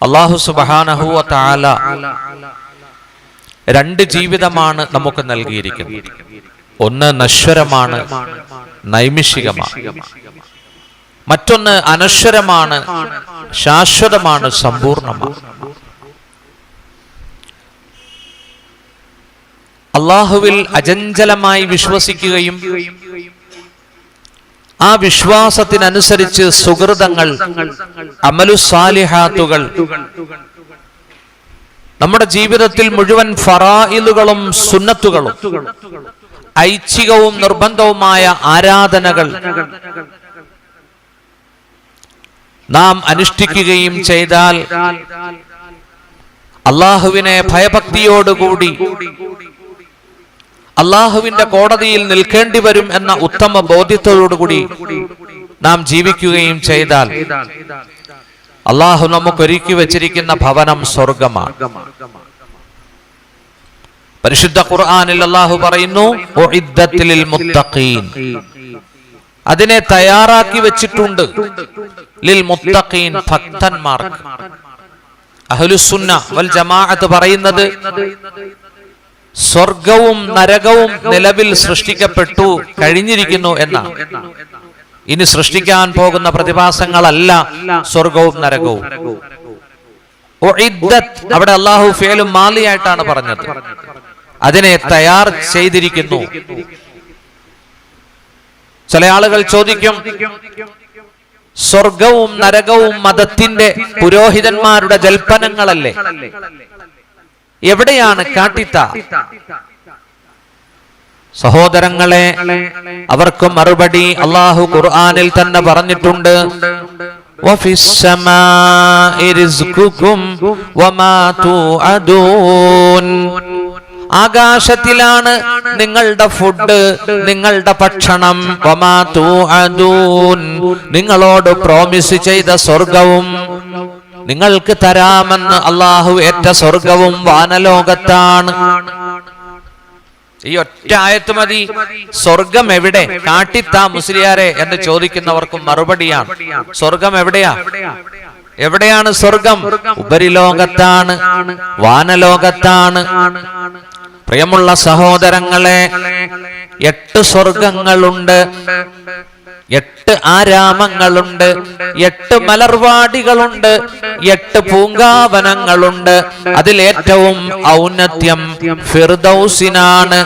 അല്ലാഹു സുബ്ഹാനഹു വ തആല രണ്ട് ജീവിതമാണ് നമുക്ക് നൽകിയിരിക്കുന്നത്. ഒന്ന് നശ്വരമാണ്, നൈമിഷികമാണ്. മറ്റൊന്ന് അനശ്വരമാണ്, ശാശ്വതമാണ്, സമ്പൂർണമാണ്. അല്ലാഹുവിൽ അചഞ്ചലമായി വിശ്വസിക്കുകയും ആ വിശ്വാസത്തിനനുസരിച്ച് സുകൃതങ്ങൾ, അമലുസ്സാലിഹാത്തുകൾ, നമ്മുടെ ജീവിതത്തിൽ മുഴുവൻ ഫറായിലുകളും സുന്നത്തുകളും ഐച്ഛികവും നിർബന്ധവുമായ ആരാധനകൾ നാം അനുഷ്ഠിക്കുകയും ചെയ്താൽ അല്ലാഹുവിനെ ഭയഭക്തിയോടുകൂടി അല്ലാഹുവിന്റെ കോടതിയിൽ നിൽക്കേണ്ടി വരും എന്ന ഉത്തമ ബോധ്യത്തോടുകൂടി നാം ജീവിക്കുകയും ചെയ്താൽ അല്ലാഹു നമുക്ക് ഒരുക്കി വെച്ചിരിക്കുന്ന ഭവനം സ്വർഗമാണ്. പരിശുദ്ധ ഖുർആനിൽ അല്ലാഹു പറയുന്നു, ഉഇദ്ദത്ത് ലിൽ മുത്തഖീൻ, അതിനെ തയ്യാറാക്കി വെച്ചിട്ടുണ്ട്. ലിൽ മുത്തഖീൻ, ഭക്തന്മാർക്ക്. അഹ്ലുസുന്ന വൽ ജമാഅത്ത് പറയുന്നത് സ്വർഗവും നരകവും നിലവിൽ സൃഷ്ടിക്കപ്പെട്ടു കഴിഞ്ഞിരിക്കുന്നു എന്നാണ്. ഇനി സൃഷ്ടിക്കാൻ പോകുന്ന പ്രതിഭാസങ്ങളല്ല സ്വർഗവും നരകവും. ഉഇദ്ദത്ത്, അവിടെ അല്ലാഹു ഫിഅലും മാലിയായിട്ടാണ് പറഞ്ഞത്. അതിനെ തയ്യാർ ചെയ്തിരിക്കുന്നു. ചില ആളുകൾ ചോദിക്കും, സ്വർഗവും നരകവും മതത്തിന്റെ പുരോഹിതന്മാരുടെ ജൽപ്പനങ്ങളല്ലേ, എവിടെയാണ് കാട്ടിത്ത? സഹോദരങ്ങളെ, അവർക്ക് മറുപടി അല്ലാഹു ഖുർആനിൽ തന്നെ പറഞ്ഞിട്ടുണ്ട്. വഫിസ്സമാഇ റിസ്ഖുകും വമാ തുഅദൂൻ, ആകാശത്തിലാണ് നിങ്ങളുടെ ഫുഡ്, നിങ്ങളുടെ ഭക്ഷണം. വമാ തുഅദൂൻ, നിങ്ങളോട് പ്രോമിസ് ചെയ്ത സ്വർഗവും നിങ്ങൾക്ക് തരാമെന്ന് അല്ലാഹു ഏറ്റ സ്വർഗവും വാനലോകത്താണ്. ഈ ഒറ്റ ആയത്ത് മതി. സ്വർഗം എവിടെ? കാട്ടിത്താ മുസ്ലിയാരെ എന്ന് ചോദിക്കുന്നവർക്കും മറുപടിയാണ്, സ്വർഗം എവിടെയാ? എവിടെയാണ് സ്വർഗം? ഉപരിലോകത്താണ്, വാനലോകത്താണ്. പ്രിയമുള്ള സഹോദരങ്ങളെ, 8 സ്വർഗങ്ങളുണ്ട്, 8 ആരാമങ്ങളുണ്ട്, 8 മലർവാടികളുണ്ട്, 8 പൂങ്കാവനങ്ങളുണ്ട്. അതിലേറ്റവും ഔന്നത്യം ഫിർദൗസിനാണ്.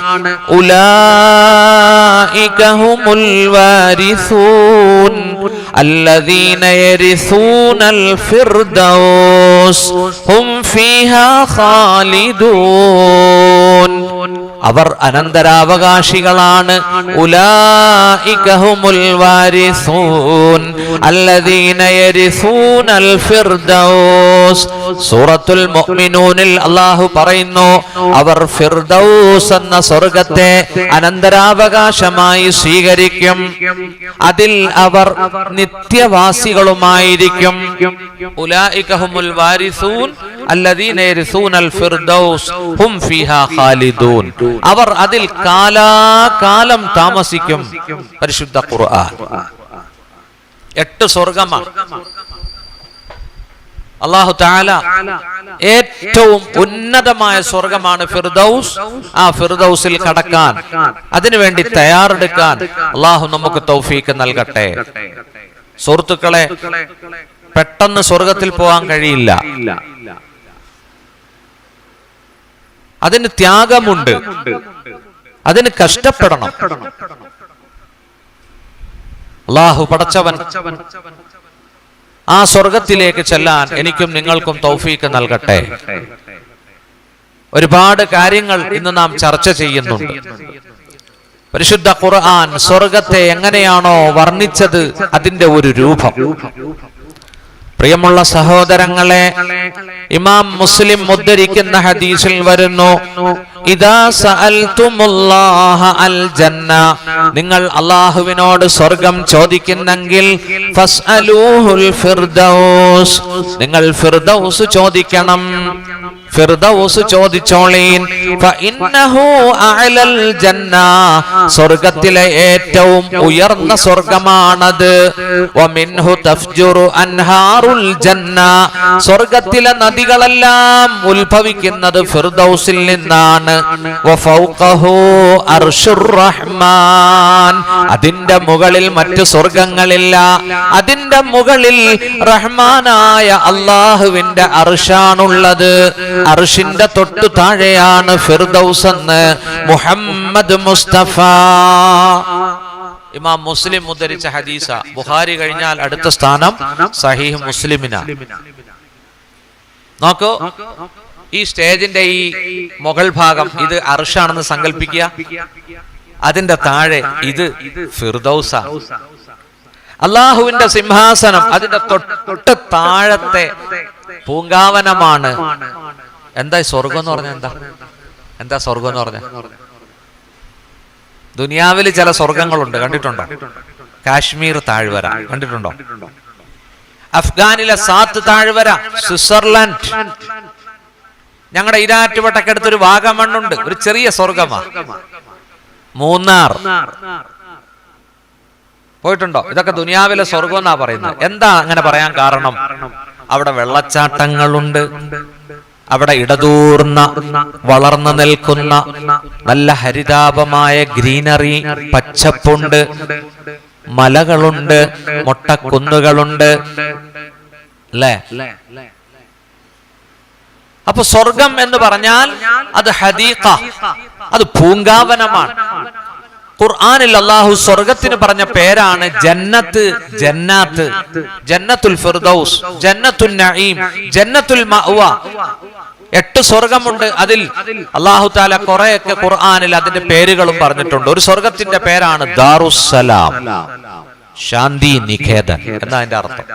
ഉലൈക ഹുമുൽ വാരിസൂൻ അല്ലദീന യരിസൂനൽ ഫിർദൗസ് ഹും ഫീഹാ ഖാലിദൂൻ, അവർ അനന്തരാവകാശികളാണ്. ഉലൈക ഹുമുൽ വാരിസൂൻ അല്ലദീന യരിസൂനൽ ഫിർദൗസ്. സൂറത്തുൽ മുഅ്മിനൂനിൽ അല്ലാഹു പറയുന്നു, അവർ ഫിർദൗസ് എന്ന സ്വർഗ്ഗത്തെ അനന്തരാവകാശമായി സ്വീകരിക്കും. അതിൽ അവർ നിത്യവാസികളുമായിരിക്കും. ഉലൈക ഹുമുൽ വാരിസൂൻ അല്ലദീന യരിസൂനൽ ഫിർദൗസ് ഹും ഫീഹാ ഖാലിദൂൻ, അവർ അതിൽ കാലാകാലം താമസിക്കും. പരിശുദ്ധ ഖുർആൻ 8 സ്വർഗമാണ്. അല്ലാഹു തആല ഏറ്റവും ഉന്നതമായ സ്വർഗമാണ് ഫിർദൗസ്. ആ ഫിർദൗസിൽ കടക്കാൻ, അതിനുവേണ്ടി തയ്യാറെടുക്കാൻ അല്ലാഹു നമുക്ക് തൗഫീക്ക് നൽകട്ടെ. സുഹൃത്തുക്കളെ, പെട്ടെന്ന് സ്വർഗത്തിൽ പോകാൻ കഴിയില്ല. അതിന് ത്യാഗമുണ്ട്, അതിന് കഷ്ടപ്പെടണം. അല്ലാഹു പടച്ചവൻ ആ സ്വർഗത്തിലേക്ക് ചെല്ലാൻ എനിക്കും നിങ്ങൾക്കും തൗഫീക്ക് നൽകട്ടെ. ഒരുപാട് കാര്യങ്ങൾ ഇന്ന് നാം ചർച്ച ചെയ്യുന്നുണ്ട്. പരിശുദ്ധ ഖുർആൻ സ്വർഗത്തെ എങ്ങനെയാണോ വർണ്ണിച്ചത് അതിന്റെ ഒരു രൂപം. പ്രിയമുള്ള സഹോദരങ്ങളെ, ഇമാം മുസ്ലിം ഉദ്ധരിക്കുന്ന ഹദീസിൽ വരുന്നു, ഇദാ സഅൽതുമുല്ലാഹ അൽ ജന്ന, നിങ്ങൾ അല്ലാഹുവിനോട് സ്വർഗ്ഗം ചോദിക്കുന്നെങ്കിൽ ഫസ്അലൂഹുൽ ഫിർദൗസ്, നിങ്ങൾ ഫിർദൗസ് ചോദിക്കണം. ഫിർദൗസ് ചോദിച്ചോളീൻ. ഫഇന്നഹു അഅലൽ ജന്ന, സ്വർഗ്ഗത്തിലെ ഏറ്റവും ഉയർന്ന സ്വർഗ്ഗമാണത്. വമിൻഹു തഫ്ജുറു അൻഹാറുൽ ജന്ന, സ്വർഗ്ഗത്തിലെ നദികളെല്ലാം ഉത്ഭവിക്കുന്നത് ഫിർദൗസിൽ നിന്നാണ്. വഫൗഖഹു അർശുർ റഹ്മാൻ, അതിന്റെ മുകളിൽ മറ്റു സ്വർഗ്ഗങ്ങളില്ല. അതിന്റെ മുകളിൽ റഹ്മാനായ അല്ലാഹുവിന്റെ അർശാണുള്ളത്. അർശിന്റെ തൊട്ടു താഴെയാണ് ഫിർദൗസ് എന്ന് മുഹമ്മദ് മുസ്തഫ. ഇമാം മുസ്ലിം ഉദ്ധരിച്ച ഹദീസ. ബുഖാരി കഴിഞ്ഞാൽ അടുത്ത സ്ഥാനം സഹീഹ് മുസ്ലിമിനാണ്. നോക്കൂ, ഈ സ്റ്റേജിന്റെ ഈ മുകൾ ഭാഗം ഇത് അർശാണെന്ന് സങ്കല്പിക്കുക. അതിന്റെ താഴെ ഇത് ഫിർദൗസ, അള്ളാഹുവിന്റെ സിംഹാസനം. അതിന്റെ തൊട്ട് താഴത്തെ പൂങ്കാവനമാണ്. എന്താ സ്വർഗം എന്ന് പറഞ്ഞ? എന്താ സ്വർഗം എന്ന് പറഞ്ഞ? ദുനിയാവിൽ ചില സ്വർഗങ്ങളുണ്ട്, കണ്ടിട്ടുണ്ടോ? കാശ്മീർ താഴ്വര കണ്ടിട്ടുണ്ടോ? അഫ്ഗാനിലെ സാത്ത് താഴ്വര, സ്വിറ്റ്സർലൻഡ്, ഞങ്ങളുടെ ഈരാറ്റുപേട്ടക്കടുത്തൊരു വാഗമണ്ണുണ്ട്, ഒരു ചെറിയ സ്വർഗമാണ്. മൂന്നാർ പോയിട്ടുണ്ടോ? ഇതൊക്കെ ദുനിയാവിലെ സ്വർഗം എന്നാ പറയുന്നത്. എന്താ അങ്ങനെ പറയാൻ കാരണം? അവിടെ വെള്ളച്ചാട്ടങ്ങളുണ്ട്, അവിടെ ഇടതൂർന്ന വളർന്നു നിൽക്കുന്ന നല്ല ഹരിതാപമായ ഗ്രീനറി, പച്ചപ്പുണ്ട്, മലകളുണ്ട്, മൊട്ടക്കുന്നുകളുണ്ട്, അല്ലേ? അപ്പൊ സ്വർഗം എന്ന് പറഞ്ഞാൽ അത് ഹദീഖ, അത് പൂങ്കാവനമാണ്. ഖുർആനിൽ അല്ലാഹു സ്വർഗത്തിന് പറഞ്ഞ പേരാണ് ജന്നത്ത്, ജന്നാത്ത്, ജന്നത്തുൽ ഫിർദൗസ്, ജന്നത്തുൽ നഈം, ജന്നത്തുൽ മഅവ. 8 സ്വർഗമുണ്ട്. അതിൽ അല്ലാഹു തആല കുറെയൊക്കെ ഖുർആനിൽ അതിന്റെ പേരുകളും പറഞ്ഞിട്ടുണ്ട്. ഒരു സ്വർഗത്തിന്റെ പേരാണ് ദാറുസ്സലാം, ശാന്തി നികേതൻ എന്നാ അതിന്റെ അർത്ഥം.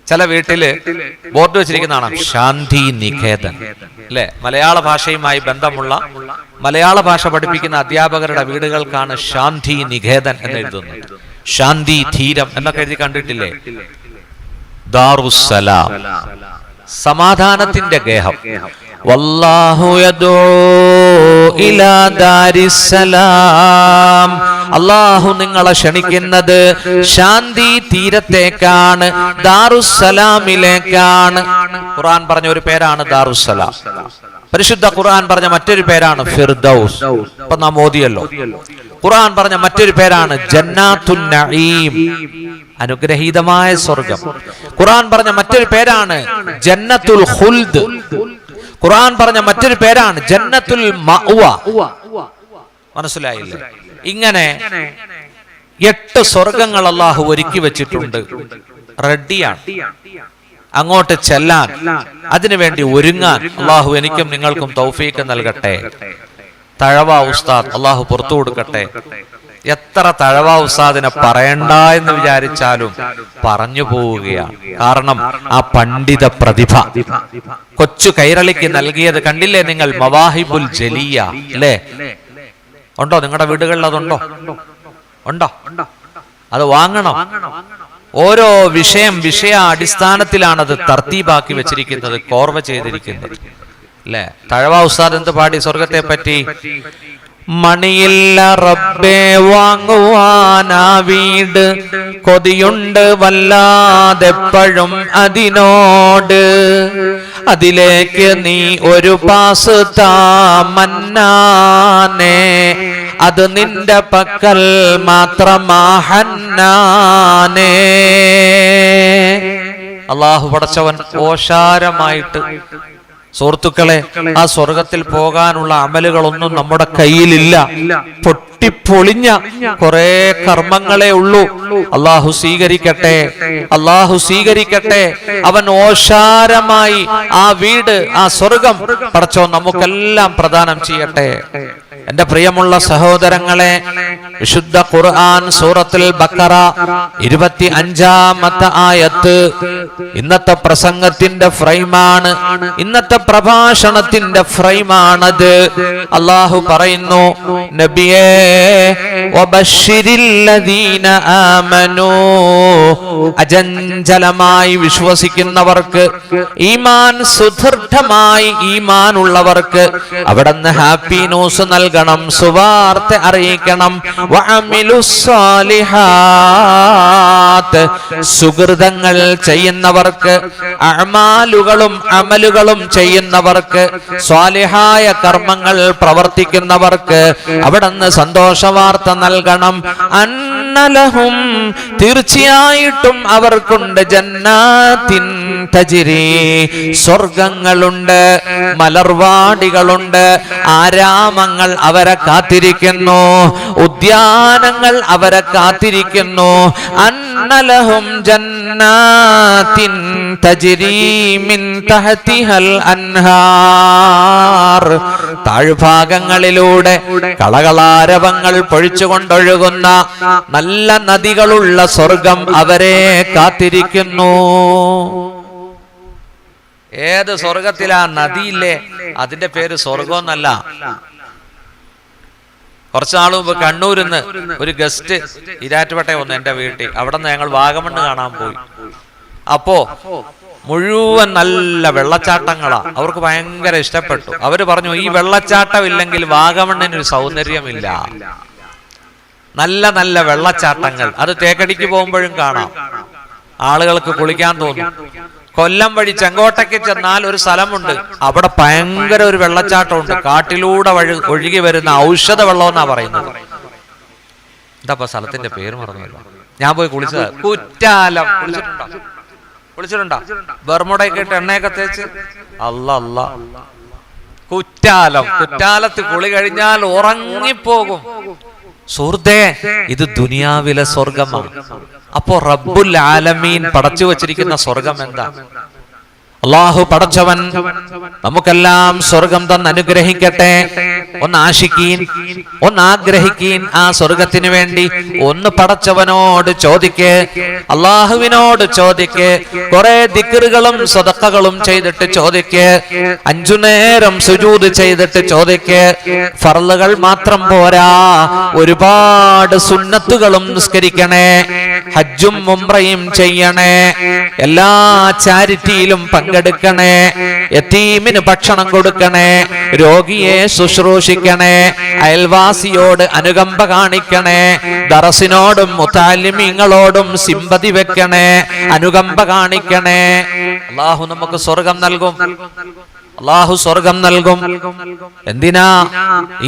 ചില വീട്ടില് ബോർഡ് വെച്ചിരിക്കുന്നതാണ് ശാന്തി നികേതൻ, അല്ലെ? മലയാള ഭാഷയുമായി ബന്ധമുള്ള മലയാള ഭാഷ പഠിപ്പിക്കുന്ന അധ്യാപകരുടെ വീടുകൾക്കാണ് ശാന്തി നികേതൻ എന്ന് എഴുതുന്നത്. ശാന്തി തീരം എന്നൊക്കെ എഴുതി കണ്ടിട്ടില്ലേ? ദാറുസ്സലാം, സമാധാനത്തിന്റെ ഗേഹം. വല്ലാഹു യദൂ ഇലാ ദാരിസ്സലാം, അല്ലാഹു നിങ്ങളെ ക്ഷണിക്കുന്നത് ശാന്തി തീരത്തേക്കാണ്, ദാറുസ്സലാമിലേക്കാണ്. ഖുർആൻ പറഞ്ഞ ഒരു പേരാണ് ദാറുസ്സലാം. പരിശുദ്ധ ഖുർആൻ പറഞ്ഞ മറ്റൊരു പേരാണ് ഫിർദൗസ്. ഇപ്പൊ നാം ഓതിയല്ലോ. ഖുർആൻ പറഞ്ഞ മറ്റൊരു പേരാണ് ജന്നാത്തുൻ നഈം, അനുഗ്രഹീതമായ സ്വർഗം. ഖുർആൻ പറഞ്ഞ മറ്റൊരു പേരാണ് ജന്നത്തുൽ ഖുൽദ്. ഖുർആൻ പറഞ്ഞ മറ്റൊരു പേരാണ് ജന്നത്തുൽ മഅവ. മനസ്സിലായില്ലേ? ഇങ്ങനെ 8 സ്വർഗങ്ങൾ അല്ലാഹു ഒരുക്കി വെച്ചിട്ടുണ്ട്. റെഡിയാണ് അങ്ങോട്ട് ചെല്ലാൻ, അതിനുവേണ്ടി ഒരുങ്ങാൻ. അല്ലാഹു എനിക്കും നിങ്ങൾക്കും തൗഫീഖ് നൽകട്ടെ. തഴവ ഉസ്താദ് അല്ലാഹു പുറത്തു കൊടുക്കട്ടെ. എത്ര തഴവ ഉസ്താദിനെ പറയണ്ട എന്ന് വിചാരിച്ചാലും പറഞ്ഞു പോവുകയാണ്. കാരണം ആ പണ്ഡിത പ്രതിഭ കൊച്ചു കൈരളിക്ക് നൽകിയത് കണ്ടില്ലേ നിങ്ങൾ? മവാഹിബുൽ ജലിയ, അല്ലേ? ഉണ്ടോ നിങ്ങളുടെ വീടുകളിൽ? അതുണ്ടോ? ഉണ്ടോ? അത് വാങ്ങണം. ഓരോ വിഷയ അടിസ്ഥാനത്തിലാണ് അത് തർത്തീബാക്കി വെച്ചിരിക്കുന്നത്, കോർവ ചെയ്തിരിക്കുന്നത്, അല്ലേ? തഴവ ഉസ്താദ് എന്ത് പാടി സ്വർഗത്തെ പറ്റി? മണിയില്ല റബ്ബേ വാങ്ങുവാനാ വീട്, കൊതിയുണ്ട് വല്ലാതെപ്പോഴും അതിനോട്, അതിലേക്ക് നീ ഒരു പാസ് താ മന്നാനേ, അത് നിന്റെ പക്കൽ മാത്രമാ ഹന്നാനേ. അല്ലാഹു പടച്ചവൻ ഓശാരമായിട്ട് സുഹൃത്തുക്കളെ ആ സ്വർഗത്തിൽ പോകാനുള്ള അമലുകളൊന്നും നമ്മുടെ കയ്യിലില്ല. പൊട്ടിപ്പൊളിഞ്ഞ കുറെ കർമ്മങ്ങളെ ഉള്ളൂ. അല്ലാഹു സ്വീകരിക്കട്ടെ, അല്ലാഹു സ്വീകരിക്കട്ടെ. അവൻ ഓശാരമായി ആ വീട്, ആ സ്വർഗം പടച്ചോൻ നമുക്കെല്ലാം പ്രദാനം ചെയ്യട്ടെ. എന്റെ പ്രിയമുള്ള സഹോദരങ്ങളെ, വിശുദ്ധ ഖുർആൻ സൂറത്തുൽ ബഖറ 25-ാമത്തെ ആയത്ത് ഇന്നത്തെ പ്രസംഗത്തിന്റെ ഫ്രെയിമാണ്, ഇന്നത്തെ പ്രഭാഷണത്തിന്റെ ഫ്രെയിമാണത്. അല്ലാഹു പറയുന്നു, നബിയേ വബശ്ശിരില്ലദീന ആമനൂ, അജഞ്ചലമായി വിശ്വസിക്കുന്നവർക്ക്, ഈമാൻ സുദൃഢമായി ഈമാൻ ഉള്ളവർക്ക് അവിടുന്ന് ഹാപ്പി ന്യൂസ് നൽകണം, സുവാർത്ത അറിയിക്കണം. വഅമിലുസ്സാലിഹാത്ത്, സുകൃതങ്ങൾ ചെയ്യുന്നവർക്ക്, അമലുകളും ചെയ്യുന്നവർക്ക്, സ്വാലിഹായ കർമ്മങ്ങൾ പ്രവർത്തിക്കുന്നവർക്ക് അവിടുന്ന് സന്തോഷവാർത്ത നൽകണം. അന്നലഹും, തീർച്ചയായിട്ടും അവർക്കുണ്ട്, ജന്നാത്തിൻ തജ്രി, സ്വർഗങ്ങളുണ്ട്, മലർവാടികളുണ്ട്, ആരാമങ്ങൾ അവരെ കാത്തിരിക്കുന്നു, ഉദ്യാനങ്ങൾ അവരെ കാത്തിരിക്കുന്നു. അന്നലഹും ജന്നാത്തിൻ തജ്രി മിൻ തഹ്തിഹൽ അൻഹാർ, താഴ്ഭാഗങ്ങളിലൂടെ കളകളാരവങ്ങൾ പൊഴിച്ചുകൊണ്ടൊഴുകുന്ന നല്ല നദികളുള്ള സ്വർഗം അവരെ കാത്തിരിക്കുന്നു. ഏത് സ്വർഗത്തിലാ നദിയില്ലേ, അതിന്റെ പേര് സ്വർഗമെന്നല്ല. കുറച്ചാൾ മുമ്പ് കണ്ണൂരിന്ന് ഒരു ഗസ്റ്റ് ഇരാറ്റുപേട്ട വന്നു എന്റെ വീട്ടിൽ. അവിടെ നിന്ന് ഞങ്ങൾ വാഗമണ്ണ് കാണാൻ പോയി. അപ്പോ മുഴുവൻ നല്ല വെള്ളച്ചാട്ടങ്ങളാ. അവർക്ക് ഭയങ്കര ഇഷ്ടപ്പെട്ടു. അവര് പറഞ്ഞു, ഈ വെള്ളച്ചാട്ടം ഇല്ലെങ്കിൽ വാഗമണ്ണിനൊരു സൗന്ദര്യമില്ല. നല്ല നല്ല വെള്ളച്ചാട്ടങ്ങൾ, അത് തേക്കടിക്ക് പോകുമ്പോഴും കാണാം, ആളുകൾക്ക് കുളിക്കാൻ തോന്നും. കൊല്ലം വഴി ചെങ്കോട്ടയ്ക്ക് ചെന്നാൽ ഒരു സ്ഥലമുണ്ട്, അവിടെ ഭയങ്കര ഒരു വെള്ളച്ചാട്ടമുണ്ട്, കാട്ടിലൂടെ ഒഴുകി വരുന്ന ഔഷധ വെള്ളം എന്നാ പറയുന്നത്. എന്താ സ്ഥലത്തിന്റെ പേര് മറന്നുവല്ലോ. ഞാൻ പോയി കുളിച്ചത് കുറ്റാലം. കുളിച്ചിട്ടുണ്ടോ? ബർമുടയൊക്കെ ഇട്ട് എണ്ണയൊക്കെ തേച്ച് അല്ല കുറ്റാലം. കുറ്റാലത്ത് കുളി കഴിഞ്ഞാൽ ഉറങ്ങിപ്പോകും. സുഹൃത്തേ, ഇത് ദുനിയാവിലെ സ്വർഗമാണ്. അപ്പോ റബ്ബുൽ ആലമീൻ പടച്ചു വച്ചിരിക്കുന്ന സ്വർഗം എന്താ? അല്ലാഹു പടച്ചവൻ നമുക്കെല്ലാം സ്വർഗം തന്ന് അനുഗ്രഹിക്കട്ടെ. ഒന്ന് ആശിക്കീൻ, ഒന്ന് ആഗ്രഹിക്കീൻ ആ സ്വർഗത്തിന് വേണ്ടി. ഒന്ന് പടച്ചവനോട് ചോദിക്ക്, അള്ളാഹുവിനോട് ചോദിക്ക്. കുറെ ദിക്റുകളും സദഖകളും ചെയ്തിട്ട് ചോദിക്ക്. 5 നേരം സുജൂദ് ചെയ്തിട്ട് ചോദിക്ക്. ഫർളുകൾ മാത്രം പോരാ, ഒരുപാട് സുന്നത്തുകളും നിസ്കരിക്കണേ, ഹജ്ജും ഉംറയും ചെയ്യണേ, എല്ലാ ചാരിറ്റിയിലും പങ്കെടുക്കണേ, യതീമിന് ഭക്ഷണം കൊടുക്കണേ, രോഗിയെ ശുശ്രൂഷിക്കണേ, അയൽവാസിയോട് അനുകമ്പ കാണിക്കണേ, ദറസിനോടും മുതഅല്ലിമീങ്ങളോടും സിമ്പതി വെക്കണേ, അനുകമ്പ കാണിക്കണേ. അല്ലാഹു നമുക്ക് സ്വർഗം നൽകും. അല്ലാഹു സ്വർഗം നൽകും. എന്തിനാ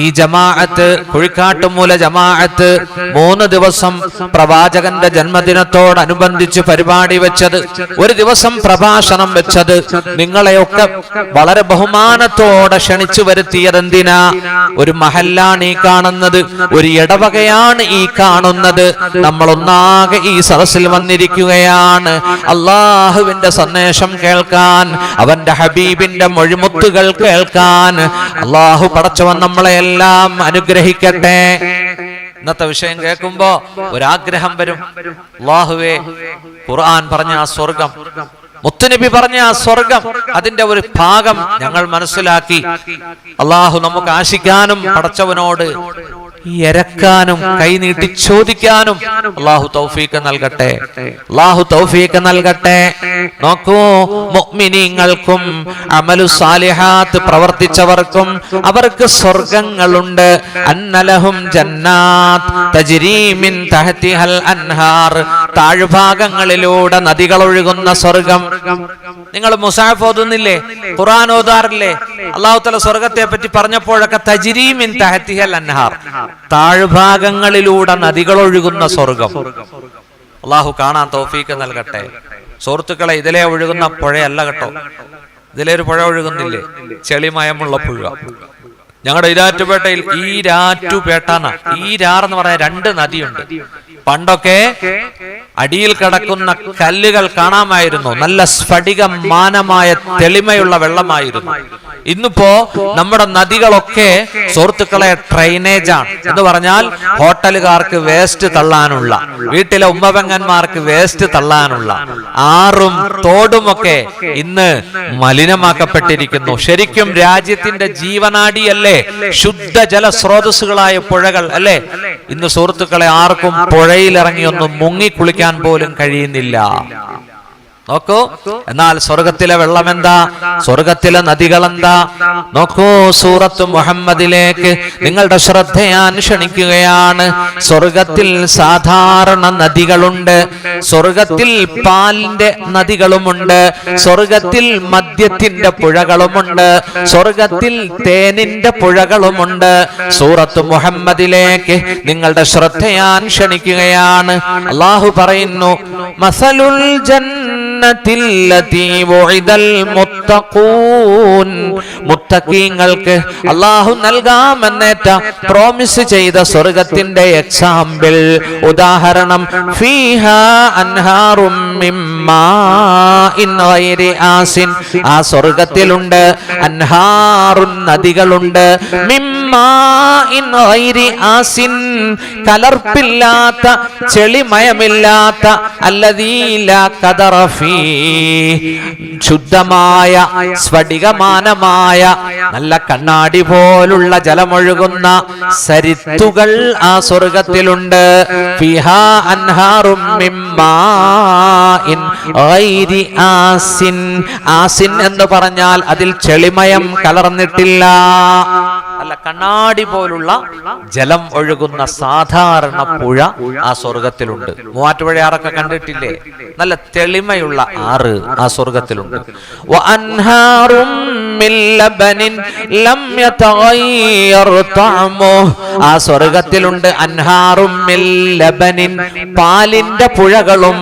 ഈ ജമാഅത്ത്, കുഴിക്കാട്ടുമൂല ജമാഅത്ത് 3 ദിവസം പ്രവാചകന്റെ ജന്മദിനത്തോടനുബന്ധിച്ച് പരിപാടി വെച്ചത്, ഒരു ദിവസം പ്രഭാഷണം വെച്ചത്, നിങ്ങളെയൊക്കെ വളരെ ബഹുമാനത്തോടെ ക്ഷണിച്ചു വരുത്തിയത് എന്തിനാ? ഒരു മഹല്ലാണ് ഈ കാണുന്നത്, ഒരു ഇടവകയാണ് ഈ കാണുന്നത്. നമ്മൾ ഒന്നാകെ ഈ സദസ്സിൽ വന്നിരിക്കുകയാണ് അല്ലാഹുവിന്റെ സന്ദേശം കേൾക്കാൻ, അവന്റെ ഹബീബിന്റെ മുത്തുകൾ കേൾക്കാൻ. അല്ലാഹു പടച്ചവൻ നമ്മളെ എല്ലാം അനുഗ്രഹിക്കട്ടെ. ഇന്നത്തെ വിഷയം കേൾക്കുമ്പോ ഒരാഗ്രഹം വരും, അല്ലാഹുവേ, ഖുർആൻ പറഞ്ഞ ആ സ്വർഗം, മുത്തുനബി പറഞ്ഞ ആ സ്വർഗം, അതിന്റെ ഒരു ഭാഗം ഞങ്ങൾ മനസ്സിലാക്കി അല്ലാഹു നമുക്ക് ആശിക്കാനും പടച്ചവനോട് എരക്കാനും കൈനീട്ടി ചോദിക്കാനും അല്ലാഹു തൗഫീഖ് നൽകട്ടെ. അല്ലാഹു തൗഫീഖ് നൽകട്ടെ. നോക്കൂ, മുഅ്മിനീങ്ങൾക്കും അമലു സാലിഹാത്ത് പ്രവർത്തിച്ചവർക്കും അവർക്ക് സ്വർഗങ്ങളുണ്ട്. അന്നലഹും ജന്നാത്ത് തജ്രീ മിൻ തഹ്തിഹൽ അൻഹാർ, താഴ്ഭാഗങ്ങളിലൂടെ നദികൾ ഒഴുകുന്ന സ്വർഗം. നിങ്ങൾ മുസാഫ് ഓതുന്നില്ലേ, ഖുർആൻ ഓതാറില്ലേ? അല്ലാഹു തആല സ്വർഗത്തെ പറ്റി പറഞ്ഞപ്പോഴൊക്കെ തജ്രീ മിൻ തഹ്തിഹൽ അൻഹാർ, താഴ്ഭാഗങ്ങളിലൂടെ നദികൾ ഒഴുകുന്ന സ്വർഗം. അല്ലാഹു കാണാൻ തൗഫീഖ് നൽകട്ടെ. സുഹൃത്തുക്കളെ, ഇതിലെ ഒഴുകുന്ന പുഴയല്ല കേട്ടോ, ഇതിലെ ഒരു പുഴ ഒഴുകുന്നില്ലേ, ചെളിമയമുള്ള പുഴ. ഞങ്ങളുടെ ഇരാറ്റുപേട്ടയിൽ ഈരാറ്റുപേട്ടാന, ഈരാർ എന്ന് പറയാൻ 2 നദിയുണ്ട്. പണ്ടൊക്കെ അടിയിൽ കിടക്കുന്ന കല്ലുകൾ കാണാമായിരുന്നു. നല്ല സ്ഫടികമാനമായ തെളിമയുള്ള വെള്ളമായിരുന്നു. ഇന്നിപ്പോ നമ്മുടെ നദികളൊക്കെ സുഹൃത്തുക്കളെ ഡ്രെയിനേജാണ് എന്ന് പറഞ്ഞാൽ ഹോട്ടലുകാർക്ക് വേസ്റ്റ് തള്ളാനുള്ള, വീട്ടിലെ ഉമ്മപെങ്ങന്മാർക്ക് വേസ്റ്റ് തള്ളാനുള്ള ആറും തോടുമൊക്കെ ഇന്ന് മലിനമാക്കപ്പെട്ടിരിക്കുന്നു. ശരിക്കും രാജ്യത്തിന്റെ ജീവനാഡിയല്ലേ ശുദ്ധജല സ്രോതസ്സുകളായ പുഴകൾ അല്ലേ? ഇന്ന് സുഹൃത്തുക്കളെ ആർക്കും പുഴയിലിറങ്ങി ഒന്ന് മുങ്ങിക്കുളിക്കാൻ പോലും കഴിയുന്നില്ല. നോക്കൂ, എന്നാൽ സ്വർഗത്തിലെ വെള്ളം എന്താ? സ്വർഗത്തിലെ നദികൾ എന്താ? നോക്കൂ, സൂറത്ത് മുഹമ്മദിലേക്ക് നിങ്ങളുടെ ശ്രദ്ധ ഞാൻ ക്ഷണിക്കുകയാണ്. സ്വർഗത്തിൽ സാധാരണ നദികളുണ്ട്, സ്വർഗത്തിൽ പാലിന്റെ നദികളുമുണ്ട്, സ്വർഗത്തിൽ മദ്യത്തിന്റെ പുഴകളുമുണ്ട്, സ്വർഗത്തിൽ തേനിന്റെ പുഴകളുമുണ്ട്. സൂറത്ത് മുഹമ്മദിലേക്ക് നിങ്ങളുടെ ശ്രദ്ധ ഞാൻ ക്ഷണിക്കുകയാണ്. അല്ലാഹു പറയുന്നു, മസലുൽ മുത്തഖീങ്ങൾക്ക് അല്ലാഹു നൽകാമെന്നേറ്റ പ്രോമിസ് ചെയ്ത സ്വർഗത്തിന്റെ എക്സാമ്പിൾ, ഉദാഹരണം, ഫീഹാ അൻഹാറും മിൻ മാഇൻ ഗൈരി ആസിൻ, ആ സ്വർഗത്തിലുണ്ട് അൻഹാറുൻ നദികളുണ്ട്, മിൻ മാഇൻ ഗൈരി ആസിൻ, കലർപ്പില്ലാത്ത ചെളിമയമില്ലാത്ത, അല്ലദീ ലാ ഖദറ ഫീ, ശുദ്ധമായ സ്ഫടികമാനമായ നല്ല കണ്ണാടി പോലുള്ള ജലമൊഴുകുന്ന സരിത്തുകൾ ആ സ്വർഗത്തിലുണ്ട്. ഫീഹാ അൻഹാറും മിൻ മാഇൻ ഗൈരി ആസിൻ, ആസിൻ എന്ന് പറഞ്ഞാൽ അതിൽ ചെളിമയം കലർന്നിട്ടില്ല, അല്ല കണ്ണാടി പോലുള്ള ജലം ഒഴുകുന്ന സാധാരണ പുഴ ആ സ്വർഗത്തിലുണ്ട്. മൂവാറ്റുപുഴയാറൊക്കെ കണ്ടിട്ടില്ലേ? നല്ല തെളിമയുള്ള ആറ് ആ സ്വർഗത്തിലുണ്ട്. ആ സ്വർഗത്തിലുണ്ട് അൻഹാറും മിൻ ലബനിൻ, പാലിന്റെ പുഴകളും,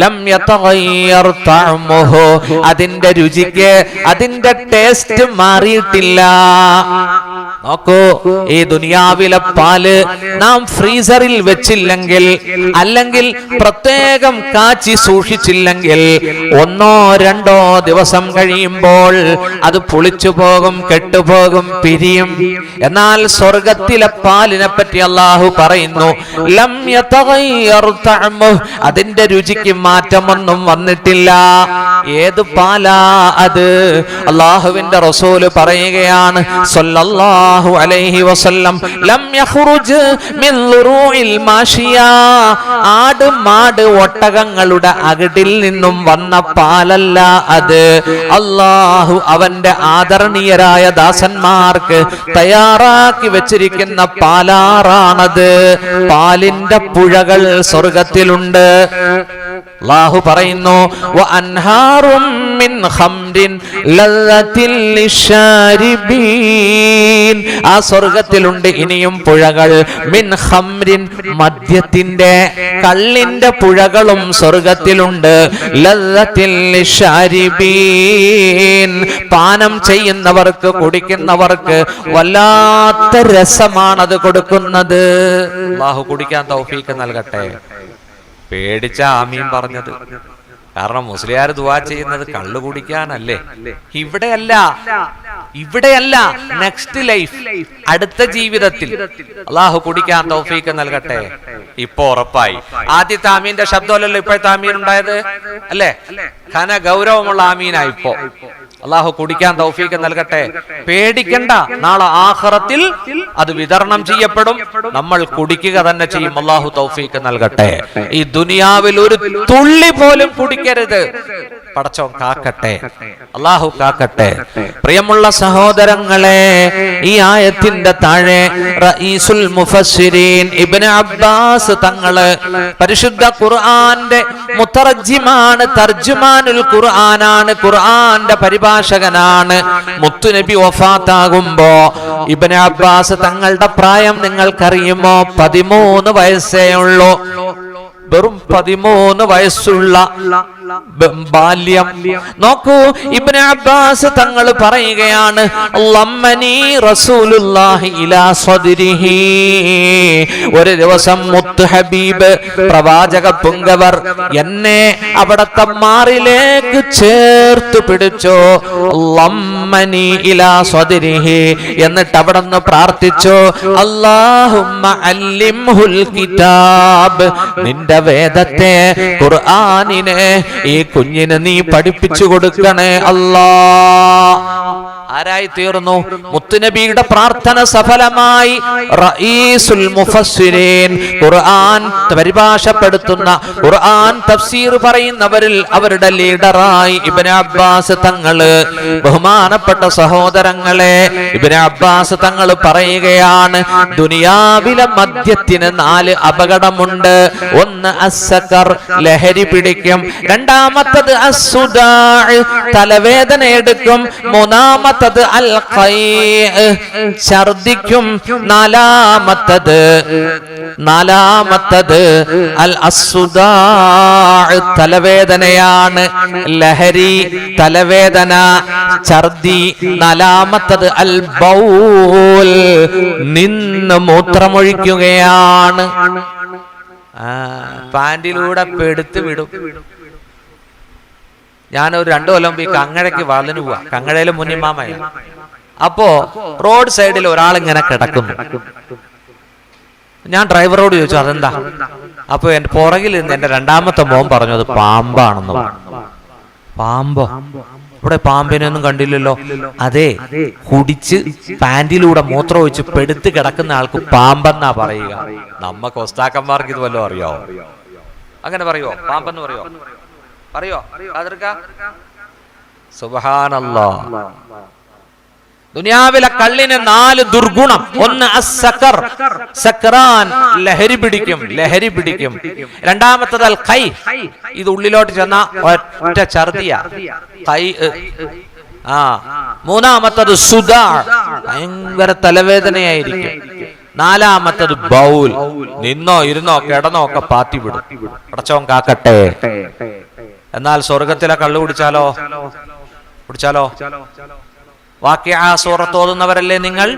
ലം യതഗയ്യർ തഅമുഹു, അതിന്റെ രുചിക്ക്, അതിന്റെ ടേസ്റ്റ് മാറിയിട്ടില്ല. നോക്കൂ, ഈ ദുനിയാവിലെ പാല് നാം ഫ്രീസറിൽ വെച്ചില്ലെങ്കിൽ, അല്ലെങ്കിൽ പ്രത്യേകം കാച്ചി സൂക്ഷിച്ചില്ലെങ്കിൽ, ഒന്നോ രണ്ടോ ദിവസം കഴിയുമ്പോൾ അത് പുളിച്ചു പോകും, കെട്ടുപോകും, പിരിയും. എന്നാൽ സ്വർഗത്തിലെ പാലിനെ പറ്റി അല്ലാഹു പറയുന്നു, ലം യതഗയ്യർ തഅമുഹു, അതിന്റെ രുചിക്ക് മാറ്റമൊന്നും വന്നിട്ടില്ല. ഏത് പാലാ അത്? അല്ലാഹുവിന്റെ റസൂല് പറയുകയാണ് സല്ലല്ലാഹു അലൈഹി വസല്ലം, ലം യഖ്റുജ് മിൻ ളുറൂഇൽ മാഷിയ, ആട് മാട് ഒട്ടകങ്ങളുടെ അകിടിൽ നിന്നും വന്ന പാലല്ല അത്. അല്ലാഹു അവന്റെ ആദരണീയരായ ദാസന്മാർക്ക് തയ്യാറാക്കി വെച്ചിരിക്കുന്ന പാലാറാണത്. പാലിന്റെ പുഴകൾ സ്വർഗത്തിലുണ്ട്. അല്ലാഹു പറയുന്നു, വഅൻഹാറും മിൻ ഖംറിൻ ലല്ലത്തിൽ ലിശാരിബീൻ, ആ സ്വർഗത്തിലുണ്ട് ഇനിയും പുഴകൾ, മിൻ ഖംറിൻ, മദ്യത്തിന്റെ, കള്ളിന്റെ പുഴകളും സ്വർഗത്തിലുണ്ട്, ലല്ലത്തിൽ ലിശാരിബീൻ, പാനം ചെയ്യുന്നവർക്ക്, കുടിക്കുന്നവർക്ക് വല്ലാത്ത രസമാണത് കൊടുക്കുന്നത്. അല്ലാഹു കുടിക്കാൻ തൗഫീഖ് നൽകട്ടെ. പേടിച്ച ആമീൻ പറഞ്ഞത്. കാരണം മുസ്ലിയാർ ദുആ ചെയ്യുന്നത് കള്ളു കുടിക്കാനല്ലേ? ഇവിടെയല്ല, നെക്സ്റ്റ് ലൈഫ്, അടുത്ത ജീവിതത്തിൽ അല്ലാഹു കുടിക്കാൻ തൗഫീഖ് നൽകട്ടെ. ഇപ്പൊ ഉറപ്പായി. ആദ്യത്തെ ആമീന്റെ ശബ്ദമല്ലല്ലോ ഇപ്പോഴത്തെ ആമീൻ ഉണ്ടായത്, അല്ലേ? ഘന ഗൗരവമുള്ള ആമീനായി ഇപ്പോ. അല്ലാഹു കുടിക്കാൻ തൗഫീഖ് നൽകട്ടെ. പേടിക്കണ്ട, നാളെ ആഖിറത്തിൽ അത് വിതരണം ചെയ്യപ്പെടും, നമ്മൾ കുടിക്കുക തന്നെ ചെയ്യും. അല്ലാഹു തൗഫീഖ് നൽകട്ടെ. ഈ ദുനിയാവിൽ ഒരു തുള്ളി പോലും കുടിക്കരുത്. പടച്ചോൻ കാക്കട്ടെ, അല്ലാഹു കാക്കട്ടെ. പ്രിയമുള്ള സഹോദരങ്ങളെ, ഈ ആയത്തിന്റെ താഴെ റഈസുൽ മുഫസ്സിരീൻ ഇബ്നു അബ്ബാസ് തങ്ങള്, പരിശുദ്ധ ഖുർആന്റെ മുതർജിമാണ്, തർജുമാനുൽ ഖുർആനാണ്, ഖുർആന്റെ പരിഭാഷകനാണ്. മുത്തുനബി വഫാത്താകുമ്പോ ഇബ്നു അബ്ബാസ് തങ്ങളുടെ പ്രായം നിങ്ങൾക്കറിയുമോ? 13 വയസ്സേ ഉള്ളൂ. വെറും 13 വയസ്സുള്ള ബാല്യം. നോക്കൂ, ഇബ്നു അബ്ബാസ് തങ്ങൾ പറയുകയാണ്, ലമ്മനി റസൂലുള്ളാഹി ഇലാ സദ്രിഹി. ഒരു ദിവസം മുത്ത് ഹബീബ് പ്രവാചക പുങ്കവർ എന്നെ അവിടത്തെ മാറിലേക്ക് ചേർത്ത് പിടിച്ചു. ലമ്മനി ഇലാ സദ്രിഹി. എന്നിട്ട് അവിടെ നിന്ന് പ്രാർത്ഥിച്ചു, അല്ലാഹുമ്മ അല്ലിംഹുൽ കിതാബ്. നിന്റെ വേദത്തെ, ഖുർആനിനെ ഈ കുഞ്ഞിന് നീ പഠിപ്പിച്ചു കൊടുക്കണേ അല്ലാ. ആരായി തീർന്നു? മുത്തുനബിയുടെ പ്രാർത്ഥന സഫലമായി. റഈസുൽ മുഫസ്സിരീൻ, ഖുർആൻ പരിഭാഷപ്പെടുത്തുന്ന, ഖുർആൻ തഫ്സീർ പറയുന്നവരിൽ അവരുടെ ലീഡറായി ഇബ്നു അബ്ബാസ് തങ്ങള്. ബഹുമാനപ്പെട്ട സഹോദരങ്ങളെ, ഇബ്നു അബ്ബാസ് തങ്ങൾ പറയുകയാണ്, ദുനിയാവിലെ മദ്യത്തിന് 4 അപകടമുണ്ട്. ഒന്ന് അസ്സകർ, ലഹരി പിടിക്കും. രണ്ടാമത്തത് അസ്സുദാ, തലവേദന എടുക്കും. മൂന്നാമത്തത് അൽ ഖൈഅ്, ഛർദിക്കും. നാലാമത്തത് അൽ അസ്സുദാ, തലവേദനയാണ്. ലഹരി, തലവേദന, ഛർദി. നാലാമത്തത് അൽ ബൗൽ, നിന്ന് മൂത്രമൊഴിക്കുകയാണ്. പാൻറിലൂടെ പെടുത്ത് വിടും. ഞാനൊരു 2 കൊല്ലം ഈ കങ്ങഴയ്ക്ക് വളന് പോവാ. കങ്ങഴയിലെ മുന്നിമാമയ. അപ്പോ റോഡ് സൈഡിൽ ഒരാളിങ്ങനെ കിടക്കുന്നു. ഞാൻ ഡ്രൈവറോട് ചോദിച്ചു അതെന്താ. അപ്പൊ എന്റെ പുറകിൽ നിന്ന് എന്റെ 2ാമത്തെ മോൻ പറഞ്ഞു അത് പാമ്പാണെന്ന് പറഞ്ഞു. പാമ്പോ? ഇവിടെ പാമ്പിനൊന്നും കണ്ടില്ലല്ലോ. അതെ, കുടിച്ച് പാൻറിലൂടെ മൂത്രം ഒഴിച്ച് പെടുത്ത് കിടക്കുന്ന ആൾക്ക് പാമ്പെന്നാ പറയുക. നമ്മക്ക് ഒസ്താക്കന്മാർക്ക് ഇത് വല്ലതും അറിയോ? അങ്ങനെ പറയോ? പാമ്പെന്ന് പറയോ? പറയോ? സുബ്ഹാനല്ലാഹ്. ദുനിയാവിലെ കള്ളിന് 4 ദുർഗുണം. ഒന്ന് അസ്സക്കർ, സക്രാൻ, ലഹരി പിടിക്കും. രണ്ടാമത്തത് അൽ ഖൈ, ഇത് ഉള്ളിലോട്ട് ചെന്ന ഒറ്റ ഛർദിയ ഖൈ. മൂന്നാമത്തത് സുദാ, ഭയങ്കര തലവേദനയായിരിക്കും. നാലാമത്തത് ബൗൽ, നിന്നോ ഇരുന്നോ കിടന്നോ ഒക്കെ പാത്തി വിടും. അടച്ചോൻ കാക്കട്ടെ. എന്നാൽ സ്വർഗത്തിലെ കള്ളു കുടിച്ചാലോ? വാക്കിയ സൂറത്ത് ഓതുന്നവരല്ലേ നിങ്ങൾ?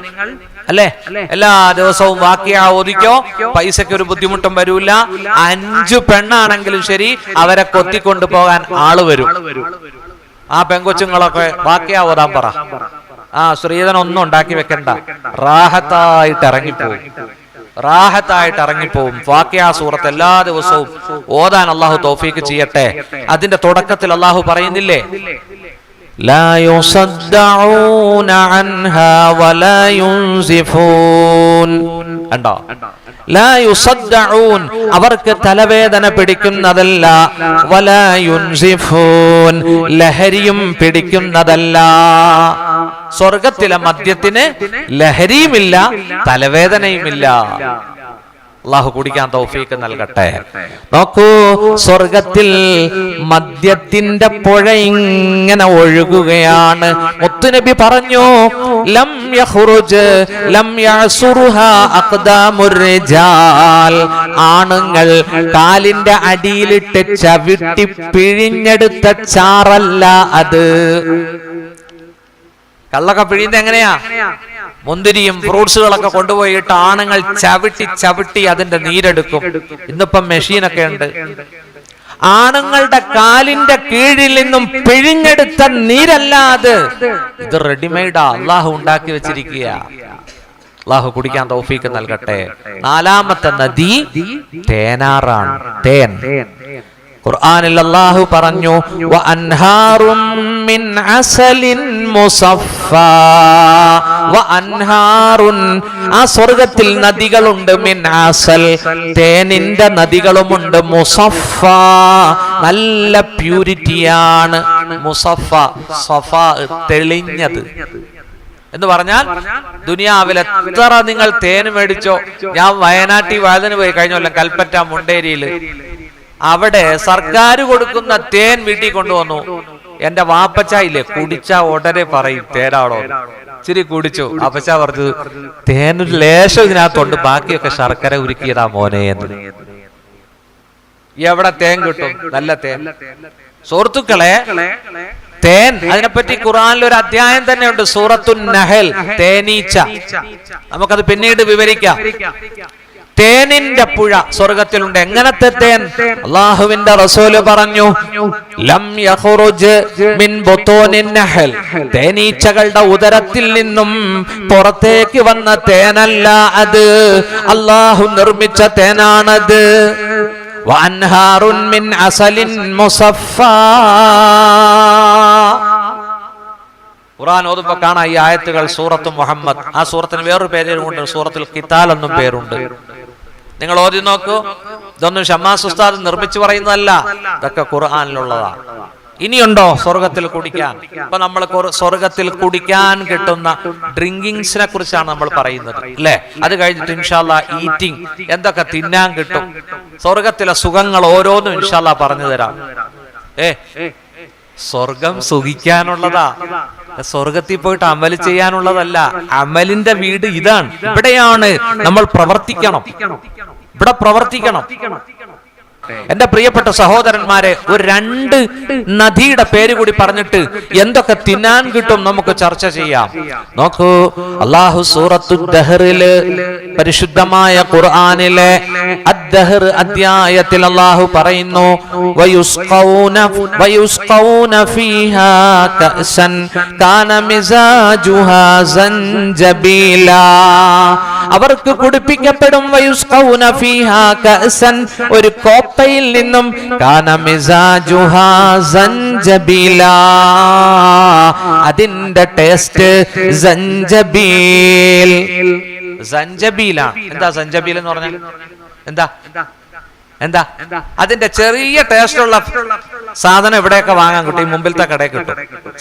അല്ലേ? എല്ലാ ദിവസവും വാക്കിയ ഓദിക്കോ, പൈസക്ക് ഒരു ബുദ്ധിമുട്ടും വരൂല. 5 പെണ്ണാണെങ്കിലും ശരി, അവരെ കൊത്തിക്കൊണ്ടു പോകാൻ ആള് വരും. ആ പെങ്കൊച്ചുങ്ങളൊക്കെ വാക്കിയ ഓതാൻ പറ. ശ്രീധനൊന്നും ഉണ്ടാക്കി വെക്കണ്ട, റാഹത്തായിട്ട് ഇറങ്ങിപ്പോവും. ഫാത്തിഹ സൂറത്ത് എല്ലാ ദിവസവും ഓതാൻ അല്ലാഹു തൗഫീക്ക് ചെയ്യട്ടെ. അതിന്റെ തുടക്കത്തിൽ അല്ലാഹു പറയുന്നില്ലേ, ലാ യുസദ്ദഊന അൻഹാ വലാ യുൻസിഫൂൻ. കണ്ടോ? ലാ യുസദ്ദഊൻ, അവർക്ക് തലവേദന പിടിക്കുന്നതല്ല. വലാ യുൻസിഫൂൻ, ലഹരിയും പിടിക്കുന്നതല്ല. സ്വർഗത്തിലെ മദ്യത്തിന് ലഹരിയുമില്ല, തലവേദനയുമില്ല. അല്ലാഹു കുടിക്കാൻ തൗഫീക്ക് നൽകട്ടെ. നോക്കൂ, സ്വർഗത്തിൽ മദ്യത്തിന്റെ പുഴ ഇങ്ങനെ ഒഴുകുകയാണ്. മുത്തുനബി പറഞ്ഞു, ലം യഖ്റുജ് ലം യഅസുറുഹാ അഖ്ദാമുർ റിജാൽ. ആണുങ്ങൾ കാലിന്റെ അടിയിലിട്ട് ചവിട്ടി പിഴിഞ്ഞെടുത്ത ചാറല്ല അത്. കള്ളൊക്കെ പിഴിയുന്നത് എങ്ങനെയാ? മുന്തിരിയും ഫ്രൂട്ട്സുകളൊക്കെ കൊണ്ടുപോയിട്ട് ആണുങ്ങൾ ചവിട്ടി അതിന്റെ നീരെടുക്കും. ഇന്നിപ്പം മെഷീനൊക്കെ ഉണ്ട്. ആണുങ്ങളുടെ കാലിന്റെ കീഴിൽ നിന്നും പിഴിഞ്ഞെടുത്ത നീരല്ല അത്. ഇത് റെഡിമെയ്ഡാ, അള്ളാഹു ഉണ്ടാക്കി വെച്ചിരിക്കുക. അള്ളാഹു കുടിക്കാൻ തൗഫീക്ക് നൽകട്ടെ. 4ാമത്തെ നദി തേനാറാണ്, തേൻ. ഖുർആനിൽ അല്ലാഹു പറഞ്ഞു, വഅൻഹാറും മിൻ അസലിൻ മുസഫാ വഅൻഹാറുൻ. ആ സ്വർഗ്ഗത്തിൽ നദികളുണ്ട്. മിൻ അസൽ, തേനിന്റെ നദികളുമുണ്ട്. മുസഫാ, നല്ല പ്യൂരിറ്റിയാണ്. മുസഫ, സഫാ, തെളിഞ്ഞത് എന്ന് പറഞ്ഞാൽ ദുനിയാവിൽ എത്ര നിങ്ങൾ തേൻ മേടിച്ചോ. ഞാൻ വയനാട്ടിൽ വയലിന് പോയി കഴിഞ്ഞ കൊല്ലം, കൽപ്പറ്റ മുണ്ടേരിയില്. അവിടെ സർക്കാർ കൊടുക്കുന്ന തേൻ വീട്ടിൽ കൊണ്ടുവന്നു. എന്റെ വാപ്പച്ച ഇല്ലേ, കുടിച്ച ഉടനെ പറയും തേനാണോ. ഇച്ചിരി കുടിച്ചു. അപ്പച്ച പറഞ്ഞു, തേനൊരു ലേശം ഇതിനകത്തുണ്ട്, ബാക്കിയൊക്കെ ശർക്കര ഉരുക്കിയതാ മോനെ എന്ന്. എവിടെ തേൻ കിട്ടും? നല്ല തേൻ. സുഹൃത്തുക്കളെ, തേൻ, അതിനെപ്പറ്റി ഖുർആനിൽ ഒരു അധ്യായം തന്നെ ഉണ്ട്, സൂറത്തുൻ നഹൽ, തേനീച്ച. നമുക്കത് പിന്നീട് വിവരിക്കാം. തേനിന്റെ പുഴ സ്വർഗത്തിലുണ്ട്. എങ്ങനത്തെ തേൻ? അല്ലാഹുവിന്റെ റസൂല് പറഞ്ഞു, ലം യഖ്റുജ് മിൻ ബുതൂനിൻ നഹൽ, തേനീച്ചകളുടെ ഉദരത്തിൽ നിന്നും പുറത്തേക്ക് വന്ന തേനല്ല അത്, അല്ലാഹു നിർമ്മിച്ച തേനാണത്. വഅൻഹാറുൻ മിൻ അസലിൻ മുസഫാ. ഖുർആൻ ഓതുമ്പോ കാണാം ഈ ആയത്തുകൾ. സൂറത്ത് മുഹമ്മദ്, ആ സൂറത്തിന് വേറൊരു പേരുണ്ട്, സൂറത്തുൽ ഖിതാൽ എന്നും പേരുണ്ട്. നിങ്ങൾ ഓതി നോക്കൂ. ഇതൊന്നും ഷമ്മാസ് ഉസ്താദ് നിർമ്മിച്ചു പറയുന്നതല്ല, ഇതൊക്കെ ഖുർആനിലുള്ളതാണ്. ഇനിയുണ്ടോ സ്വർഗത്തിൽ കുടിക്കാൻ? ഇപ്പൊ നമ്മൾ സ്വർഗത്തിൽ കുടിക്കാൻ കിട്ടുന്ന ഡ്രിങ്കിങ്സിനെ കുറിച്ചാണ് നമ്മൾ പറയുന്നത്, അല്ലെ? അത് കഴിഞ്ഞിട്ട് ഇൻഷാ അല്ലാഹ് ഈറ്റിംഗ്, എന്തൊക്കെ തിന്നാൻ കിട്ടും, സ്വർഗത്തിലെ സുഖങ്ങൾ ഓരോന്നും ഇൻഷാ അല്ലാഹ് പറഞ്ഞു തരാം. സ്വർഗം സുഖിക്കാനുള്ളതാ, സ്വർഗത്തിൽ പോയിട്ട് അമല് ചെയ്യാനുള്ളതല്ല. അമലിന്റെ വീട് ഇതാണ്. ഇവിടെയാണ് നമ്മൾ പ്രവർത്തിക്കണം, ഇവിടെ പ്രവർത്തിക്കണം. എന്റെ പ്രിയപ്പെട്ട സഹോദരന്മാരെ, ഒരു 2 നദിയുടെ പേര് കൂടി പറഞ്ഞിട്ട് എന്തൊക്കെ തിന്നാൻ കിട്ടും നമുക്ക് ചർച്ച ചെയ്യാം. നോക്കൂ, അല്ലാഹു സൂറത്തുൽ ദഹറില്, പരിശുദ്ധമായ ഖുർആനിലെ അദ്ദഹർ അധ്യായത്തിൽ അല്ലാഹു പറയുന്നു, വയുസ്ഖൗന ഫീഹാ കഅസൻ കാന മിസാജുഹാ സൻജബീലാ. അവർക്ക് കുടിപ്പിക്കപ്പെടും, വയുസ്ഖൗന ഫീഹാ കഅസൻ, ഒരു കോപ്പയിൽ നിന്നും, കാന മിസാജുഹാ സൻജബീലാ, അതിന്റെ ടേസ്റ്റ് സൻജബീൽ. സൻജബീലാണ്. എന്താ സൻജബീൽ എന്ന് പറഞ്ഞാൽ? എന്താ എന്താ അതിന്റെ ചെറിയ ടേസ്റ്റ് ഉള്ള സാധനം ഇവിടെയൊക്കെ വാങ്ങാൻ കിട്ടും, ഈ മുമ്പിലത്തെ കടയിൽ കിട്ടും.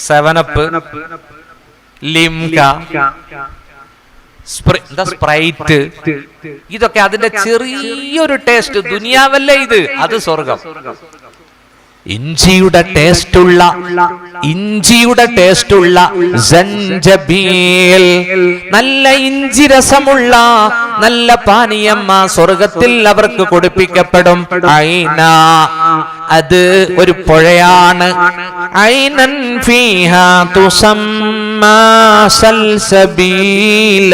7up, ലിംക, സ്പ്രൈറ്റ്, ഇതൊക്കെ അതിന്റെ ചെറിയൊരു ടേസ്റ്റ്. ദുനിയാവല്ലേ ഇത്, അത് സ്വർഗം. ഇഞ്ചിയുടെ ടേസ്റ്റുള്ള സൻജബീൽ, നല്ല ഇഞ്ചി രസമുള്ള നല്ല പാനീയം ആ സ്വർഗത്തിൽ അവർക്ക് കുടിപ്പിക്കപ്പെടും. ഐന, അത് ഒരു പുഴയാണ്. ഐനൻ ഫീഹാ തുസമ്മാ സൽസബീല,